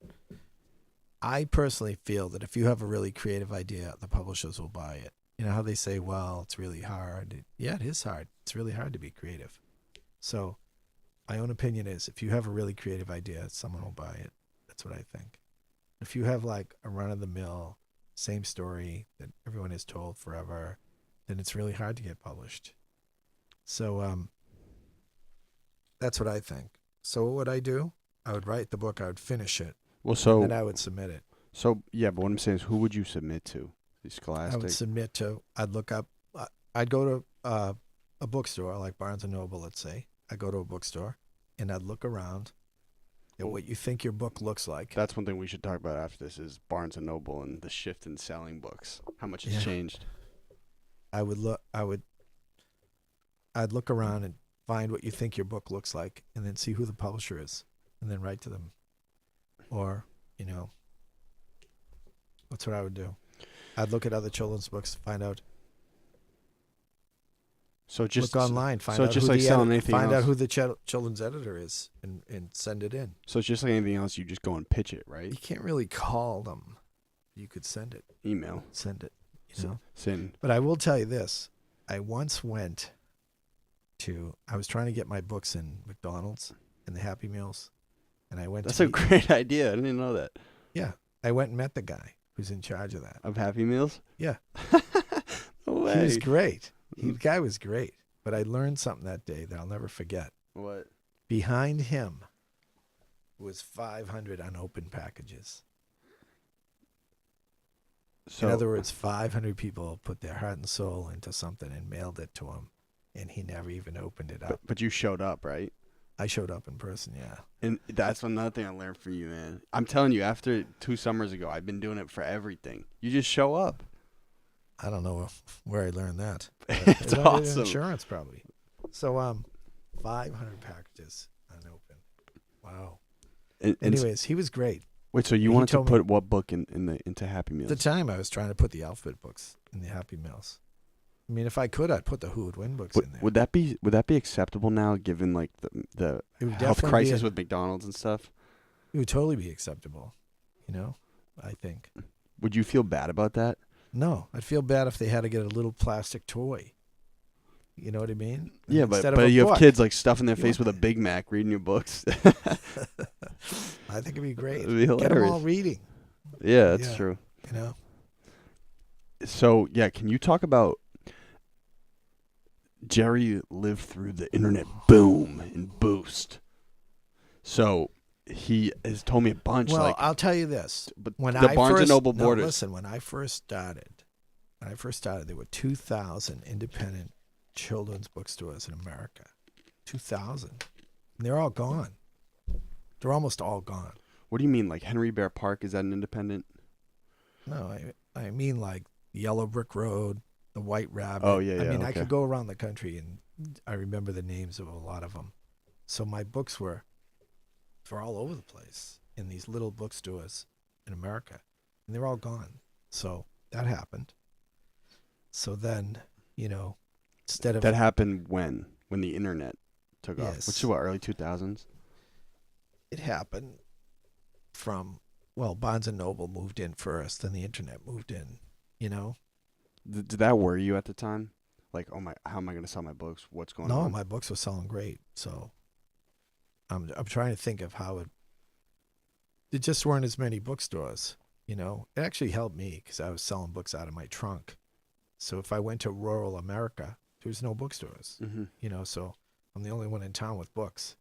I personally feel that if you have a really creative idea, the publishers will buy it. You know how they say, well, it's really hard. Yeah, it is hard. It's really hard to be creative. So my own opinion is, if you have a really creative idea, someone will buy it. That's what I think. If you have like a run-of-the-mill, same story that everyone has told forever, then it's really hard to get published. So that's what I think. So what would I do? I would write the book. I would finish it. Well, so and then I would submit it. So yeah, but what I'm saying is, who would you submit to? The Scholastic. I would submit to. I'd look up. I'd go to a bookstore like Barnes and Noble. Let's say I go to a bookstore, and I'd look around at what you think your book looks like. That's one thing we should talk about after this is Barnes and Noble and the shift in selling books. How much has changed? I'd look around and find what you think your book looks like, and then see who the publisher is, and then write to them. Or, that's what I would do. I'd look at other children's books, find out. So just look online, find so out just who like selling anything find else. out who the children's editor is, and send it in. So it's just like anything else. You just go and pitch it, right? You can't really call them. you could send it. Email. Send it. You know. Send. But I will tell you this: I once went to. I was trying to get my books in McDonald's in the Happy Meals, and I went. That's a great idea. I didn't even know that. Yeah, I went and met the guy who's in charge of that. Of Happy Meals. Yeah. No way. He was great. The guy was great. But I learned something that day that I'll never forget. What? Behind him was 500 unopened packages. So, in other words, 500 people put their heart and soul into something and mailed it to him, and he never even opened it up. but you showed up, right? I showed up in person, yeah. And that's another thing I learned from you, man. I'm telling you, after 2 summers ago, I've been doing it for everything. You just show up. I don't know where I learned that. It's awesome. Insurance, probably. So, 500 packages unopened. Wow. Anyways, he was great. Wait, so you wanted to put what book into Happy Meals? At the time, I was trying to put the alphabet books in the Happy Meals. I mean, if I could, I'd put the Who Would Win books in there. Would that be acceptable now, given like the health crisis with McDonald's and stuff? It would totally be acceptable. You know, I think. Would you feel bad about that? No, I'd feel bad if they had to get a little plastic toy. You know what I mean? Yeah, but you have kids like stuffing their face with a Big Mac reading your books. I think it'd be great. It'd be hilarious. Get them all reading. Yeah, that's true. You know. So yeah, can you talk about Jerry lived through the internet boom and boost? So he has told me a bunch. Well, like, I'll tell you this: but when the Barnes and Noble borders. Listen, when I first started, there were 2,000 independent children's bookstores in America. 2,000. And they're all gone. They're almost all gone. What do you mean, like Henry Bear Park? Is that an independent? No, I mean like Yellow Brick Road, the White Rabbit. Oh yeah, I mean, okay. I could go around the country and I remember the names of a lot of them. So my books were all over the place in these little bookstores in America, and they're all gone. So that happened. So then, you know, instead of that happened when the internet took off, Yes. which is what, early 2000s. it happened from Barnes and Noble moved in first, then the internet moved in. You know. Did that worry you at the time? Like, oh my, how am I going to sell my books? What's going on? No, my books were selling great. So I'm trying to think of how there just weren't as many bookstores, you know. It actually helped me because I was selling books out of my trunk. So if I went to rural America, there was no bookstores, you know, so I'm the only one in town with books.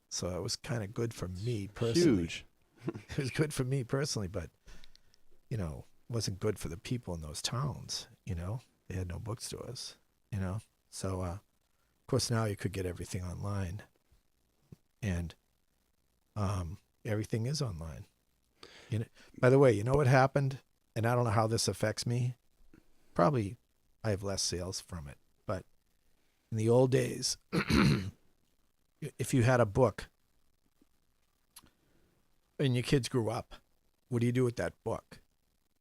So it was kind of good for me personally. Huge. It was good for me personally, but, you know, it wasn't good for the people in those towns, you know. They had no bookstores, you know. So, of course, now you could get everything online. And everything is online. You know, by the way, you know what happened? And I don't know how this affects me. Probably I have less sales from it. But in the old days, if you had a book and your kids grew up, what do you do with that book?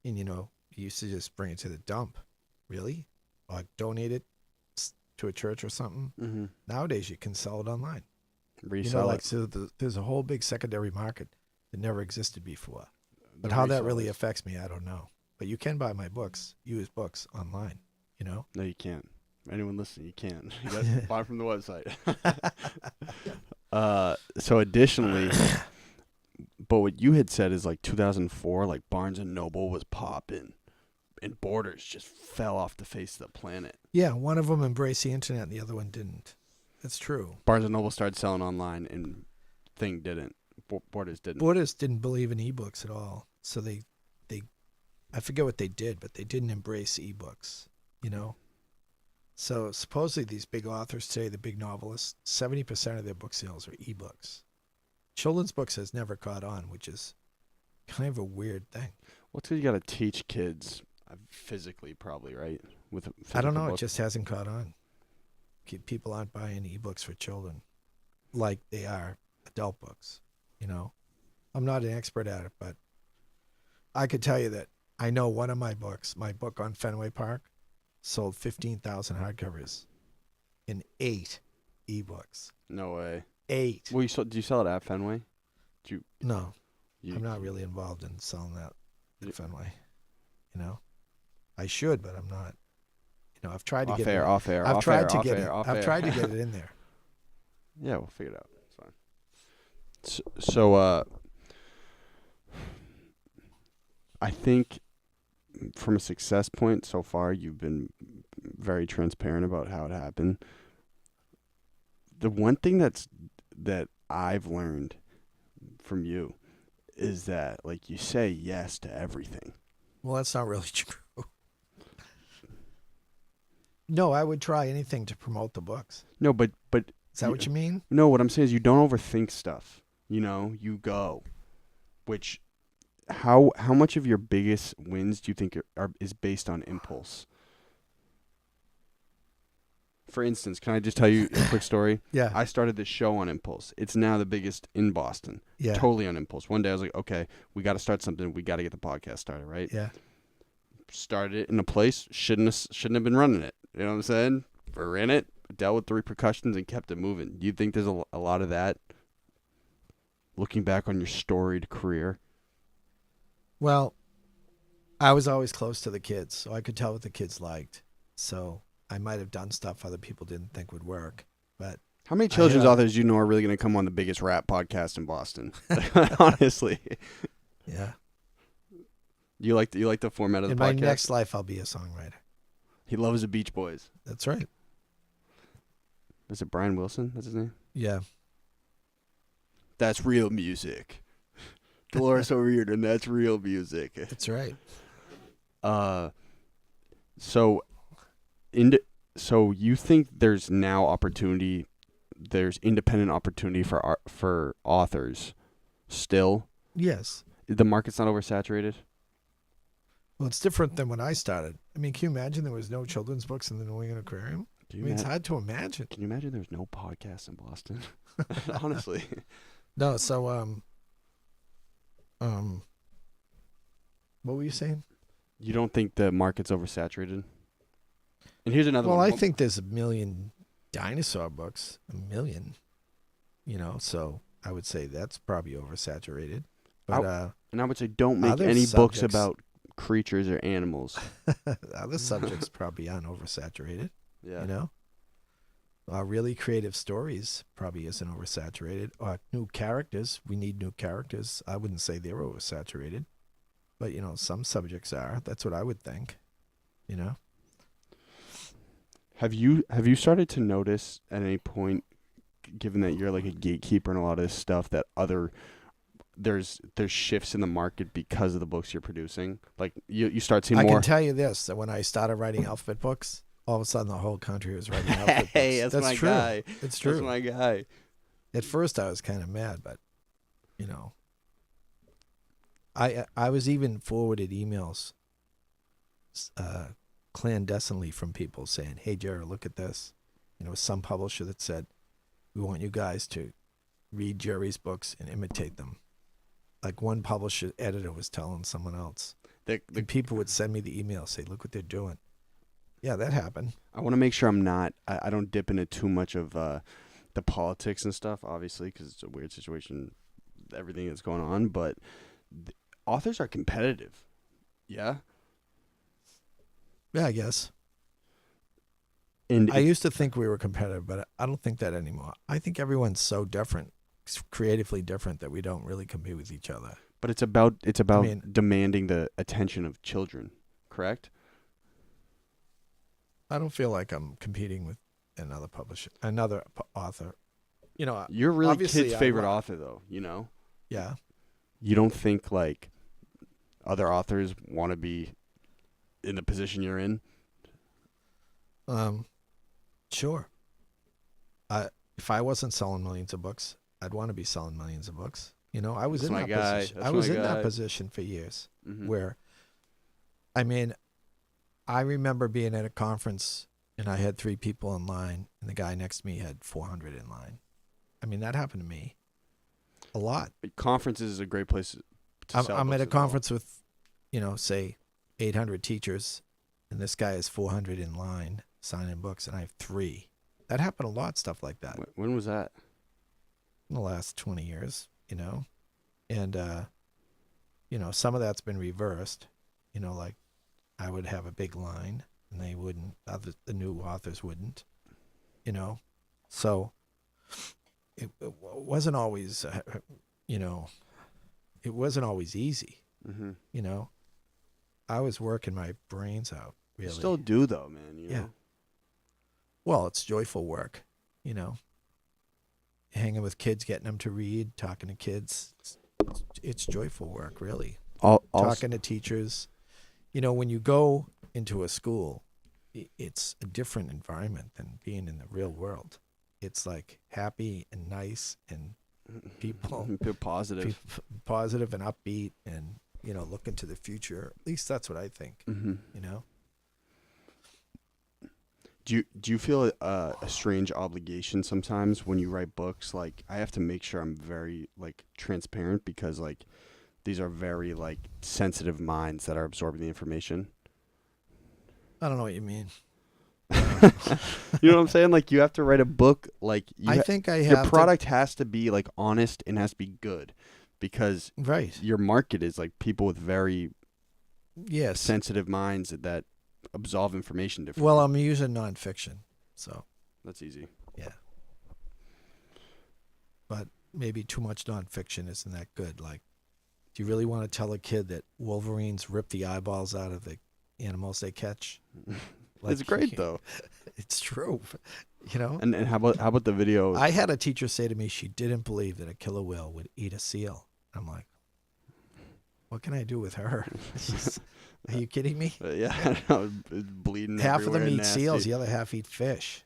And, you know, you used to just bring it to the dump. Really? Or donate it to a church or something? Mm-hmm. Nowadays, you can sell it online. Resell You know, like, it. so there's a whole big secondary market that never existed before. But how that really resellers. affects me, I don't know. But you can buy my books, used books, online, you know? No, you can't. Anyone listening, you can't. You got to buy from the website. So additionally, but what you had said is like 2004, like Barnes and Noble was popping, and Borders just fell off the face of the planet. Yeah, one of them embraced the internet and the other one didn't. That's true. Barnes and Noble started selling online, and Thing didn't. Borders didn't. Borders didn't believe in ebooks at all. So they I forget what they did, but they didn't embrace ebooks, you know? So supposedly these big authors today, the big novelists, 70% of their book sales are ebooks. Children's books has never caught on, which is kind of a weird thing. Well, it's 'cause you got to teach kids physically, probably, right? With a I don't physical know. book. It just hasn't caught on. People aren't buying ebooks for children like they are adult books, you know? I'm not an expert at it, but I could tell you that I know one of my books, my book on Fenway Park, sold 15,000 hardcovers and 8 ebooks. No way. 8. Well, did you sell it at Fenway? No, I'm not really involved in selling that. at Fenway. You know, I should, but I'm not. You know, I've tried to Off get air, it. off air, I've off tried air, to off get air, it. off I've air. tried to get it in there. Yeah, we'll figure it out. It's fine. So, I think from a success point so far, you've been very transparent about how it happened. The one thing that I've learned from you is that, like, you say yes to everything. Well, that's not really true. No, I would try anything to promote the books. No, but Is that what you mean? No, what I'm saying is you don't overthink stuff. You know, you go. Which, how much of your biggest wins do you think is based on impulse? For instance, can I just tell you a quick story? Yeah. I started this show on impulse. It's now the biggest in Boston. Yeah. Totally on impulse. One day I was like, okay, we got to start something. We got to get the podcast started, right? Yeah. Started it in a place, shouldn't have been running it. You know what I'm saying? We're in it, dealt with the repercussions, and kept it moving. Do you think there's a lot of that, looking back on your storied career? Well, I was always close to the kids, so I could tell what the kids liked. So I might have done stuff other people didn't think would work. But How many children's authors you know are really going to come on the biggest rap podcast in Boston? Honestly. Yeah. You like the format of the podcast? In my next life, I'll be a songwriter. He loves the Beach Boys. That's right. Is it Brian Wilson? That's his name? Yeah. That's real music. Dolores O'Riordan, that's real music. That's right. So you think there's now there's independent opportunity for authors still? Yes. The market's not oversaturated? Well, it's different than when I started. I mean, can you imagine there was no children's books in the New England Aquarium? It's hard to imagine. Can you imagine there's no podcasts in Boston? Honestly. No, so what were you saying? You don't think the market's oversaturated? And here's another one. Well, I think there's 1 million dinosaur books. 1 million. You know, so I would say that's probably oversaturated. But and I would say don't make other any books subjects- about creatures or animals. other subjects probably aren't oversaturated. Yeah. You know? Really creative stories probably isn't oversaturated. Or new characters. We need new characters. I wouldn't say they're oversaturated. But, you know, some subjects are. That's what I would think. You know? Have you started to notice at any point, given that you're like a gatekeeper and a lot of this stuff, that there's shifts in the market because of the books you're producing? Like you start seeing more. I can tell you this, that when I started writing alphabet books, all of a sudden the whole country was writing alphabet books. Hey, that's my true. guy. It's true. That's my guy. At first I was kind of mad, but, you know, I was even forwarded emails clandestinely from people saying, hey, Jared, look at this. You know, some publisher that said, we want you guys to read Jerry's books and imitate them. Like one publisher editor was telling someone else. And people would send me the email, say, look what they're doing. Yeah, that happened. I want to make sure I don't dip into too much of the politics and stuff, obviously, because it's a weird situation, everything that's going on. But authors are competitive. Yeah? Yeah, I guess. And I used to think we were competitive, but I don't think that anymore. I think everyone's so different, creatively different, that we don't really compete with each other. But it's about demanding the attention of children, correct? I don't feel like I'm competing with another author. You know, You're really obviously kid's favorite author, though, you know? Yeah. You don't think, like, other authors want to be in the position you're in? Sure. If I wasn't selling millions of books, I'd want to be selling millions of books. You know, I was That's in my that guy. position. That's I was my in that guy. position for years Mm-hmm. where, I mean, I remember being at a conference and I had 3 people in line and the guy next to me had 400 in line. I mean, that happened to me a lot. Conferences is a great place to sell I'm books at a as well. conference with, you know, say 800 teachers, and this guy has 400 in line signing books, and I have 3. That happened a lot, stuff like that, When was that? in the last 20 years, you know? And some of that's been reversed. Like I would have a big line and they wouldn't, the new authors wouldn't, so it wasn't always, it wasn't always easy. Mm-hmm. I was working my brains out, really. You still do though, man. You Yeah. know? Well, it's joyful work, hanging with kids, getting them to read, talking to kids. It's joyful work, really. Talking to teachers. When you go into a school, it's a different environment than being in the real world. It's like happy and nice and people positive. Positive and upbeat and, looking to the future. At least that's what I think, Mm-hmm. Do you feel a strange obligation sometimes when you write books? Like, I have to make sure I'm very, like, transparent because, like, these are very, like, sensitive minds that are absorbing the information. I don't know what you mean. You know what I'm saying? Like, you have to write a book, like, I think I have your product has to be, like, honest and has to be good because right. your market is, like, people with very Yes. sensitive minds that absolve information differently. Well, I'm using nonfiction, so that's easy. yeah. But maybe too much nonfiction isn't that good. Like, do you really want to tell a kid that wolverines rip the eyeballs out of the animals they catch? Like, it's great though. It's true, And how about the video? I had a teacher say to me she didn't believe that a killer whale would eat a seal. I'm like, what can I do with her? Are you kidding me? Yeah, bleeding. Half of them everywhere, eat nasty. seals, the other half eat fish.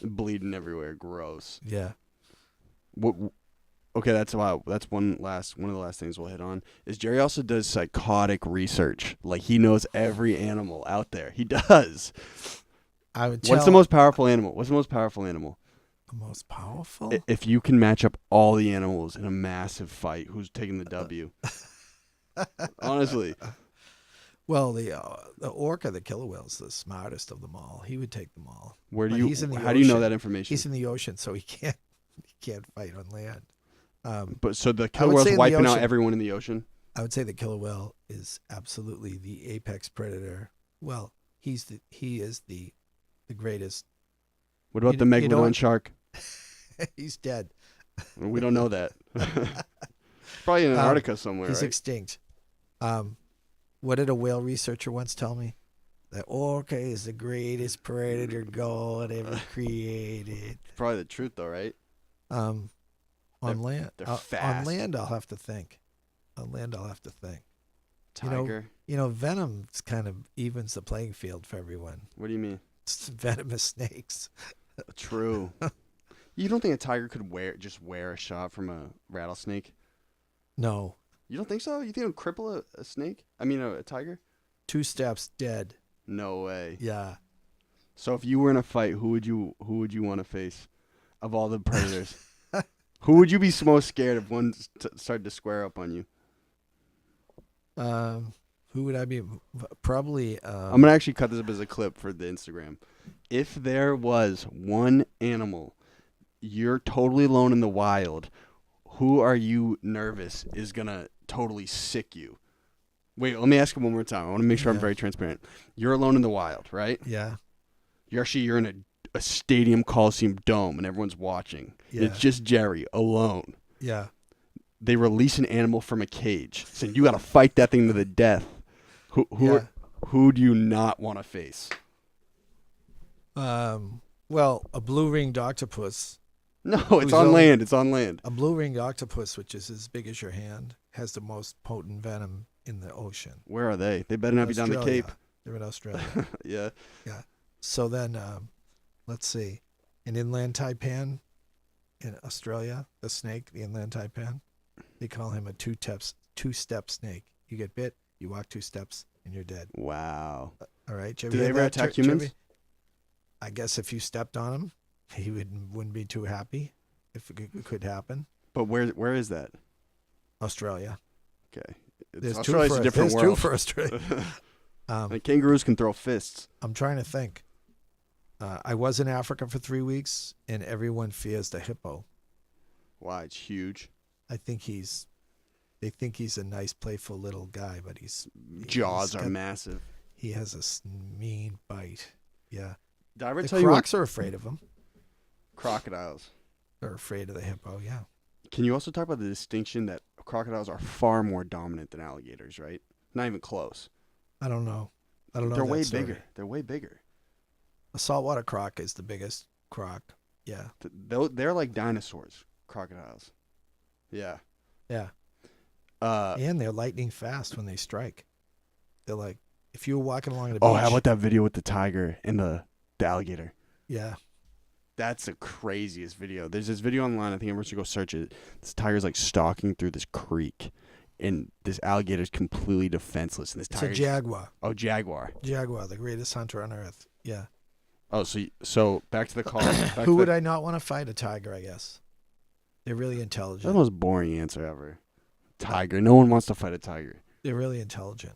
Bleeding everywhere, gross. Yeah. What? Okay, that's one of the last things we'll hit on. Is Jerry also does psychotic research? Like he knows every animal out there. He does. I would tell. What's the most powerful animal? What's the most powerful animal? The most powerful? If you can match up all the animals in a massive fight, who's taking the W? Honestly. Well, the orca, the killer whale, is the smartest of them all. He would take them all. How do ocean. you know that information? He's in the ocean, so he can't fight on land. But so the killer whale's wiping out everyone in the ocean? I would say the killer whale is absolutely the apex predator. Well, he is the greatest. What about the megalodon shark? He's dead. We don't know that. Probably in Antarctica somewhere. He's right? extinct. What did a whale researcher once tell me? That orca is the greatest predator God ever created. Probably the truth, though, right? On land, they're fast. On land, I'll have to think. Tiger. Venom kind of evens the playing field for everyone. What do you mean? It's venomous snakes. True. You don't think a tiger could wear a shot from a rattlesnake? No. You don't think so? You think it would cripple a snake? I mean, a tiger? 2 steps, dead. No way. Yeah. So if you were in a fight, who would you want to face of all the predators? Who would you be most scared if one started to square up on you? Who would I be? Probably. I'm gonna actually cut this up as a clip for the Instagram. If there was one animal, you're totally alone in the wild. Who are you nervous is gonna totally sick you? Wait, let me ask you one more time. I want to make sure I'm very transparent. You're alone in the wild, right? Yeah. You're in a stadium Coliseum dome and everyone's watching. Yeah. It's just Jerry alone. Yeah. They release an animal from a cage, saying you got to fight that thing to the death. Who do you not want to face? Well, a blue-ringed octopus. No, it's on land. It's on land. A blue-ringed octopus, which is as big as your hand, has the most potent venom in the ocean. Where are they? They better not be down the Cape. They're in Australia. Yeah. Yeah. So then, let's see. An inland taipan in Australia, the snake, the inland taipan, they call him a two-step snake. You get bit, you walk 2 steps, and you're dead. Wow. All right. Do they ever attack humans? I guess if you stepped on him, he wouldn't be too happy if it could happen. But where is that? Australia. Okay. Australia's a different world. There's 2 for Australia. Like kangaroos can throw fists. I'm trying to think. I was in Africa for 3 weeks, and everyone fears the hippo. Why? It's huge. I think They think he's a nice, playful little guy, but Jaws are massive. He has a mean bite. Yeah. Did I ever The tell you crocs are afraid of him. crocodiles? They're afraid of the hippo, yeah. Can you also talk about the distinction that crocodiles are far more dominant than alligators, right? Not even close. I don't know. They're They're way that story. bigger. They're way bigger. A saltwater croc is the biggest croc. Yeah. They're like dinosaurs, crocodiles. Yeah. Yeah. Uh, And they're lightning fast when they strike. They're like, if you were walking along the beach. oh, how about that video with the tiger and the alligator? Yeah. That's the craziest video. There's this video online. I think everyone should go search it. This tiger's like stalking through this creek, and this alligator's completely defenseless. And this It's tiger. a jaguar. Oh, jaguar. Jaguar, the greatest hunter on earth. Yeah. Oh, so back to the call. Who would I not want to fight? A tiger, I guess. They're really That's the intelligent. most boring answer ever. Tiger. No one wants to fight a tiger. They're really intelligent.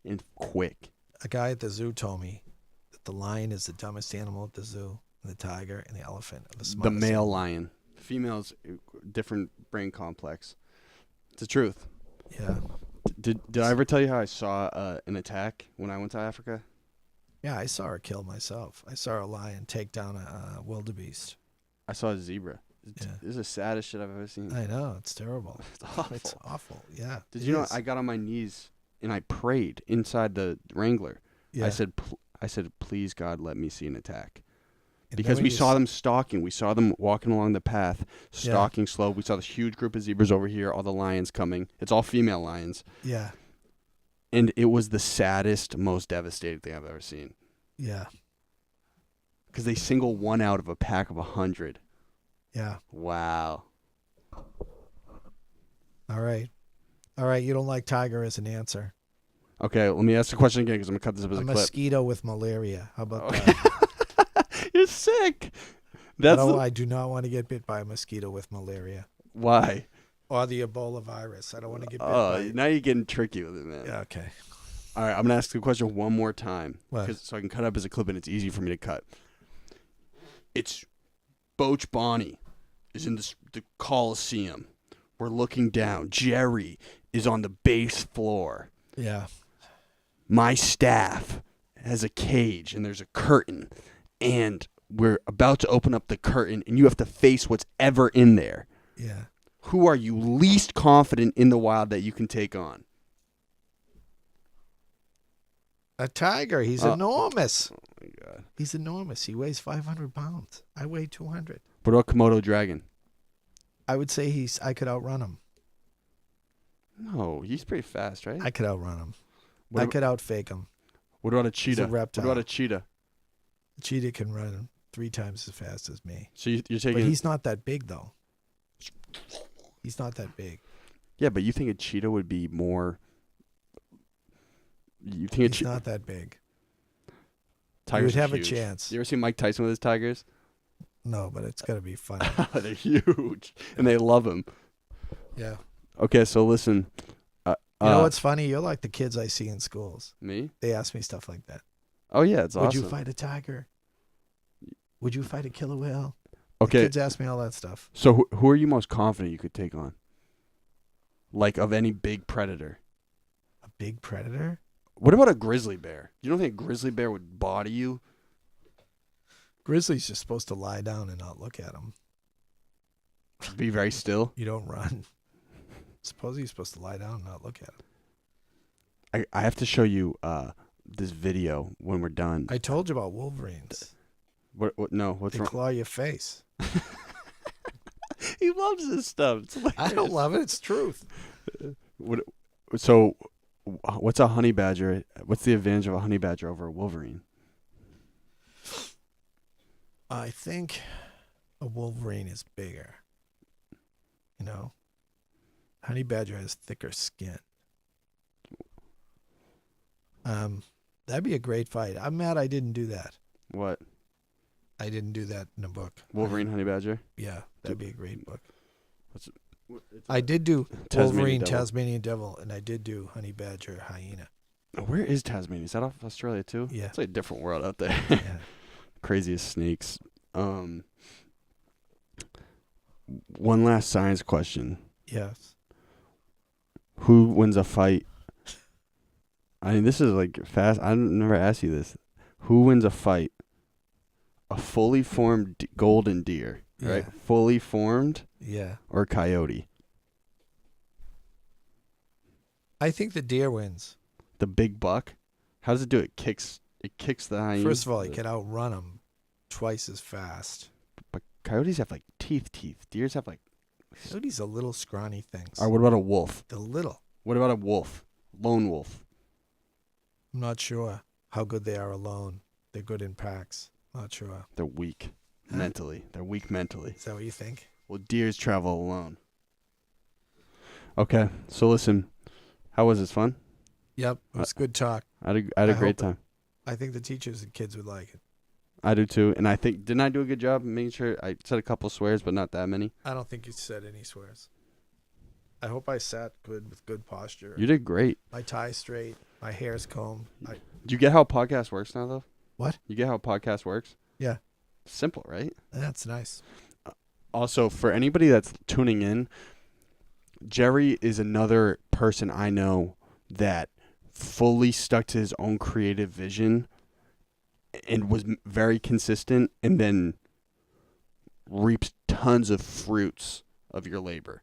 And quick. A guy at the zoo told me that the lion is the dumbest animal at the zoo, and the tiger and the elephant are the The smartest. male lion. Female's different brain complex. It's the truth. Yeah. Did I ever tell you how I saw an attack when I went to Africa? Yeah, I saw her kill myself. I saw a lion take down a wildebeest. I saw a zebra. Yeah. This is the saddest shit I've ever seen. I know, it's terrible. It's awful. It's awful. Yeah. Did it you know is. I got on my knees and I prayed inside the Wrangler. Yeah. I said, please God, let me see an attack. And Because then we when saw them stalking. We saw them walking along the path, Yeah. stalking slow. We saw this huge group of zebras over here, all the lions coming. It's all female lions. Yeah. And it was the saddest, most devastating thing I've ever seen. Yeah. Because they single one out of a pack of 100. Yeah. Wow. All right. All right. You don't like tiger as an answer. Okay, let me ask the question again because I'm going to cut this up as A a clip. mosquito with malaria. How about Okay. that? You're sick. That's No, I do not want to get bit by a mosquito with malaria why. or the Ebola virus. I don't want to get bit Oh, by. now you're getting tricky with it, man. Yeah, okay. All right, I'm gonna ask the question one more time, What? so I can cut up as a clip and it's easy for me to cut. It's Boach Bonnie is in the Coliseum. We're looking down. Jerry is on the base floor. Yeah. My staff has a cage and there's a curtain, and we're about to open up the curtain, and you have to face what's ever in there. Yeah. Who are you least confident in the wild that you can take on? A tiger. He's enormous. Oh my God. He's enormous. He weighs 500 pounds. I weigh 200. What about Komodo dragon? I would say I could outrun him. No, he's pretty fast, right? I could outrun him. What I ab- could outfake him. What about a cheetah? reptile. What about a cheetah? A cheetah can run 3 times as fast as me. So you're But taking. he's not that big, though. He's not that big. Yeah, but you think a cheetah would be more. You think a He's cheetah? not that big. Tigers would are have a huge. chance. You ever see Mike Tyson with his tigers? No, but it's got to be fun. They're huge, and they love him. Yeah. Okay, so listen. You know what's funny? You're like the kids I see in schools. Me? They ask me stuff like that. Oh yeah, it's Would awesome. you fight a tiger? Would you fight a killer whale? The Okay, kids ask me all that stuff. so who are you most confident you could take on? Like of any big predator? A big predator? What about a grizzly bear? You don't think a grizzly bear would body you? Grizzly's just supposed to lie down and not look at him. Be very still. You don't run. Suppose you're supposed to lie down and not look at him. I have to show you this video when we're done. I told you about wolverines. What? No, what's They wrong? claw your face. He loves this stuff. It's I don't love it. It's truth. So, what's a honey badger? What's the advantage of a honey badger over a wolverine? I think a wolverine is bigger. You know? Honey badger has thicker skin. That'd be a great fight. I'm mad I didn't do that. What? I didn't do that in a book. Wolverine, honey badger? Yeah, that'd be a great book. It's I did do Tasmanian Wolverine, devil. Tasmanian devil, and I did do honey badger, hyena. Where is Tasmania? Is that off Australia too? Yeah. It's like a different world out there. Yeah. Craziest snakes. One last science question. Yes. Who wins a fight? I mean, this is like fast. I never asked you this. Who wins a fight? A fully formed golden deer, right? Yeah. Fully formed Yeah. or coyote? I think the deer wins. The big buck? How does it do it? It kicks the hyena. First of all, you can outrun them twice as fast. But coyotes have like teeth. Deers have like. Coyotes are little scrawny things. Or what about a wolf? They're little. What about a wolf? Lone wolf. I'm not sure how good they are alone. They're good in packs. Not sure. They're weak Huh? mentally. They're weak mentally. Is that what you think? Well, deers travel alone. Okay, so listen. How was this? Fun? Yep. It was good talk. I had a great hope time. I think the teachers and kids would like it. I do too. And I think, didn't I do a good job making sure I said a couple swears, but not that many? I don't think you said any swears. I hope I sat good with good posture. You did great. My tie straight. My hair's combed. Do you get how podcast works now, though? What? You get how podcast works? Yeah. Simple, right? That's nice. Also, for anybody that's tuning in, Jerry is another person I know that fully stuck to his own creative vision and was very consistent, and then reaps tons of fruits of your labor.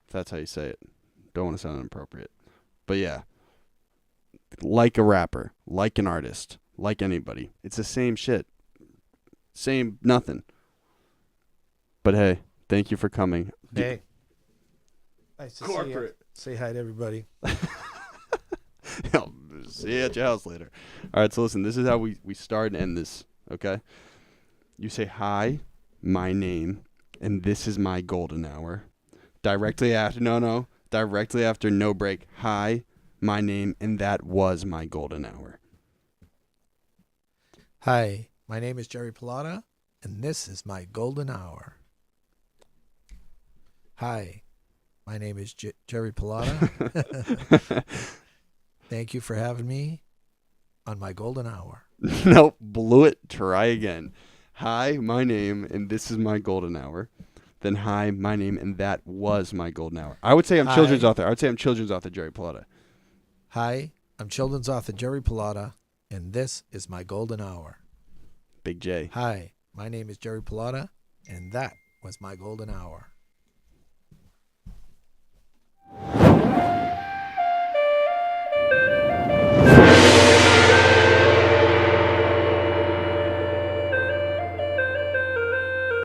If that's how you say it. Don't want to sound inappropriate. But yeah. Like a rapper, like an artist, like anybody. It's the same shit. Same nothing. But hey, thank you for coming. Hey. Nice to Corporate. Say hi to everybody. I'll see you at your house later. All right, so listen, this is how we start and end this, okay? You say, hi, my name, and this is my golden hour. Directly after no break, hi, my name, and that was my golden hour. Hi, my name is Jerry Pallotta, and this is my golden hour. Hi, my name is Jerry Pallotta. Thank you for having me on my golden hour. Nope, blew it. Try again. Hi, my name, and this is my golden hour. Then hi, my name, and that was my golden hour. I would say I'm children's author. I would say I'm children's author Jerry Pallotta. Hi, I'm children's author Jerry Pallotta, and this is my golden hour. Big J. Hi, my name is Jerry Pallotta, and that was my golden hour.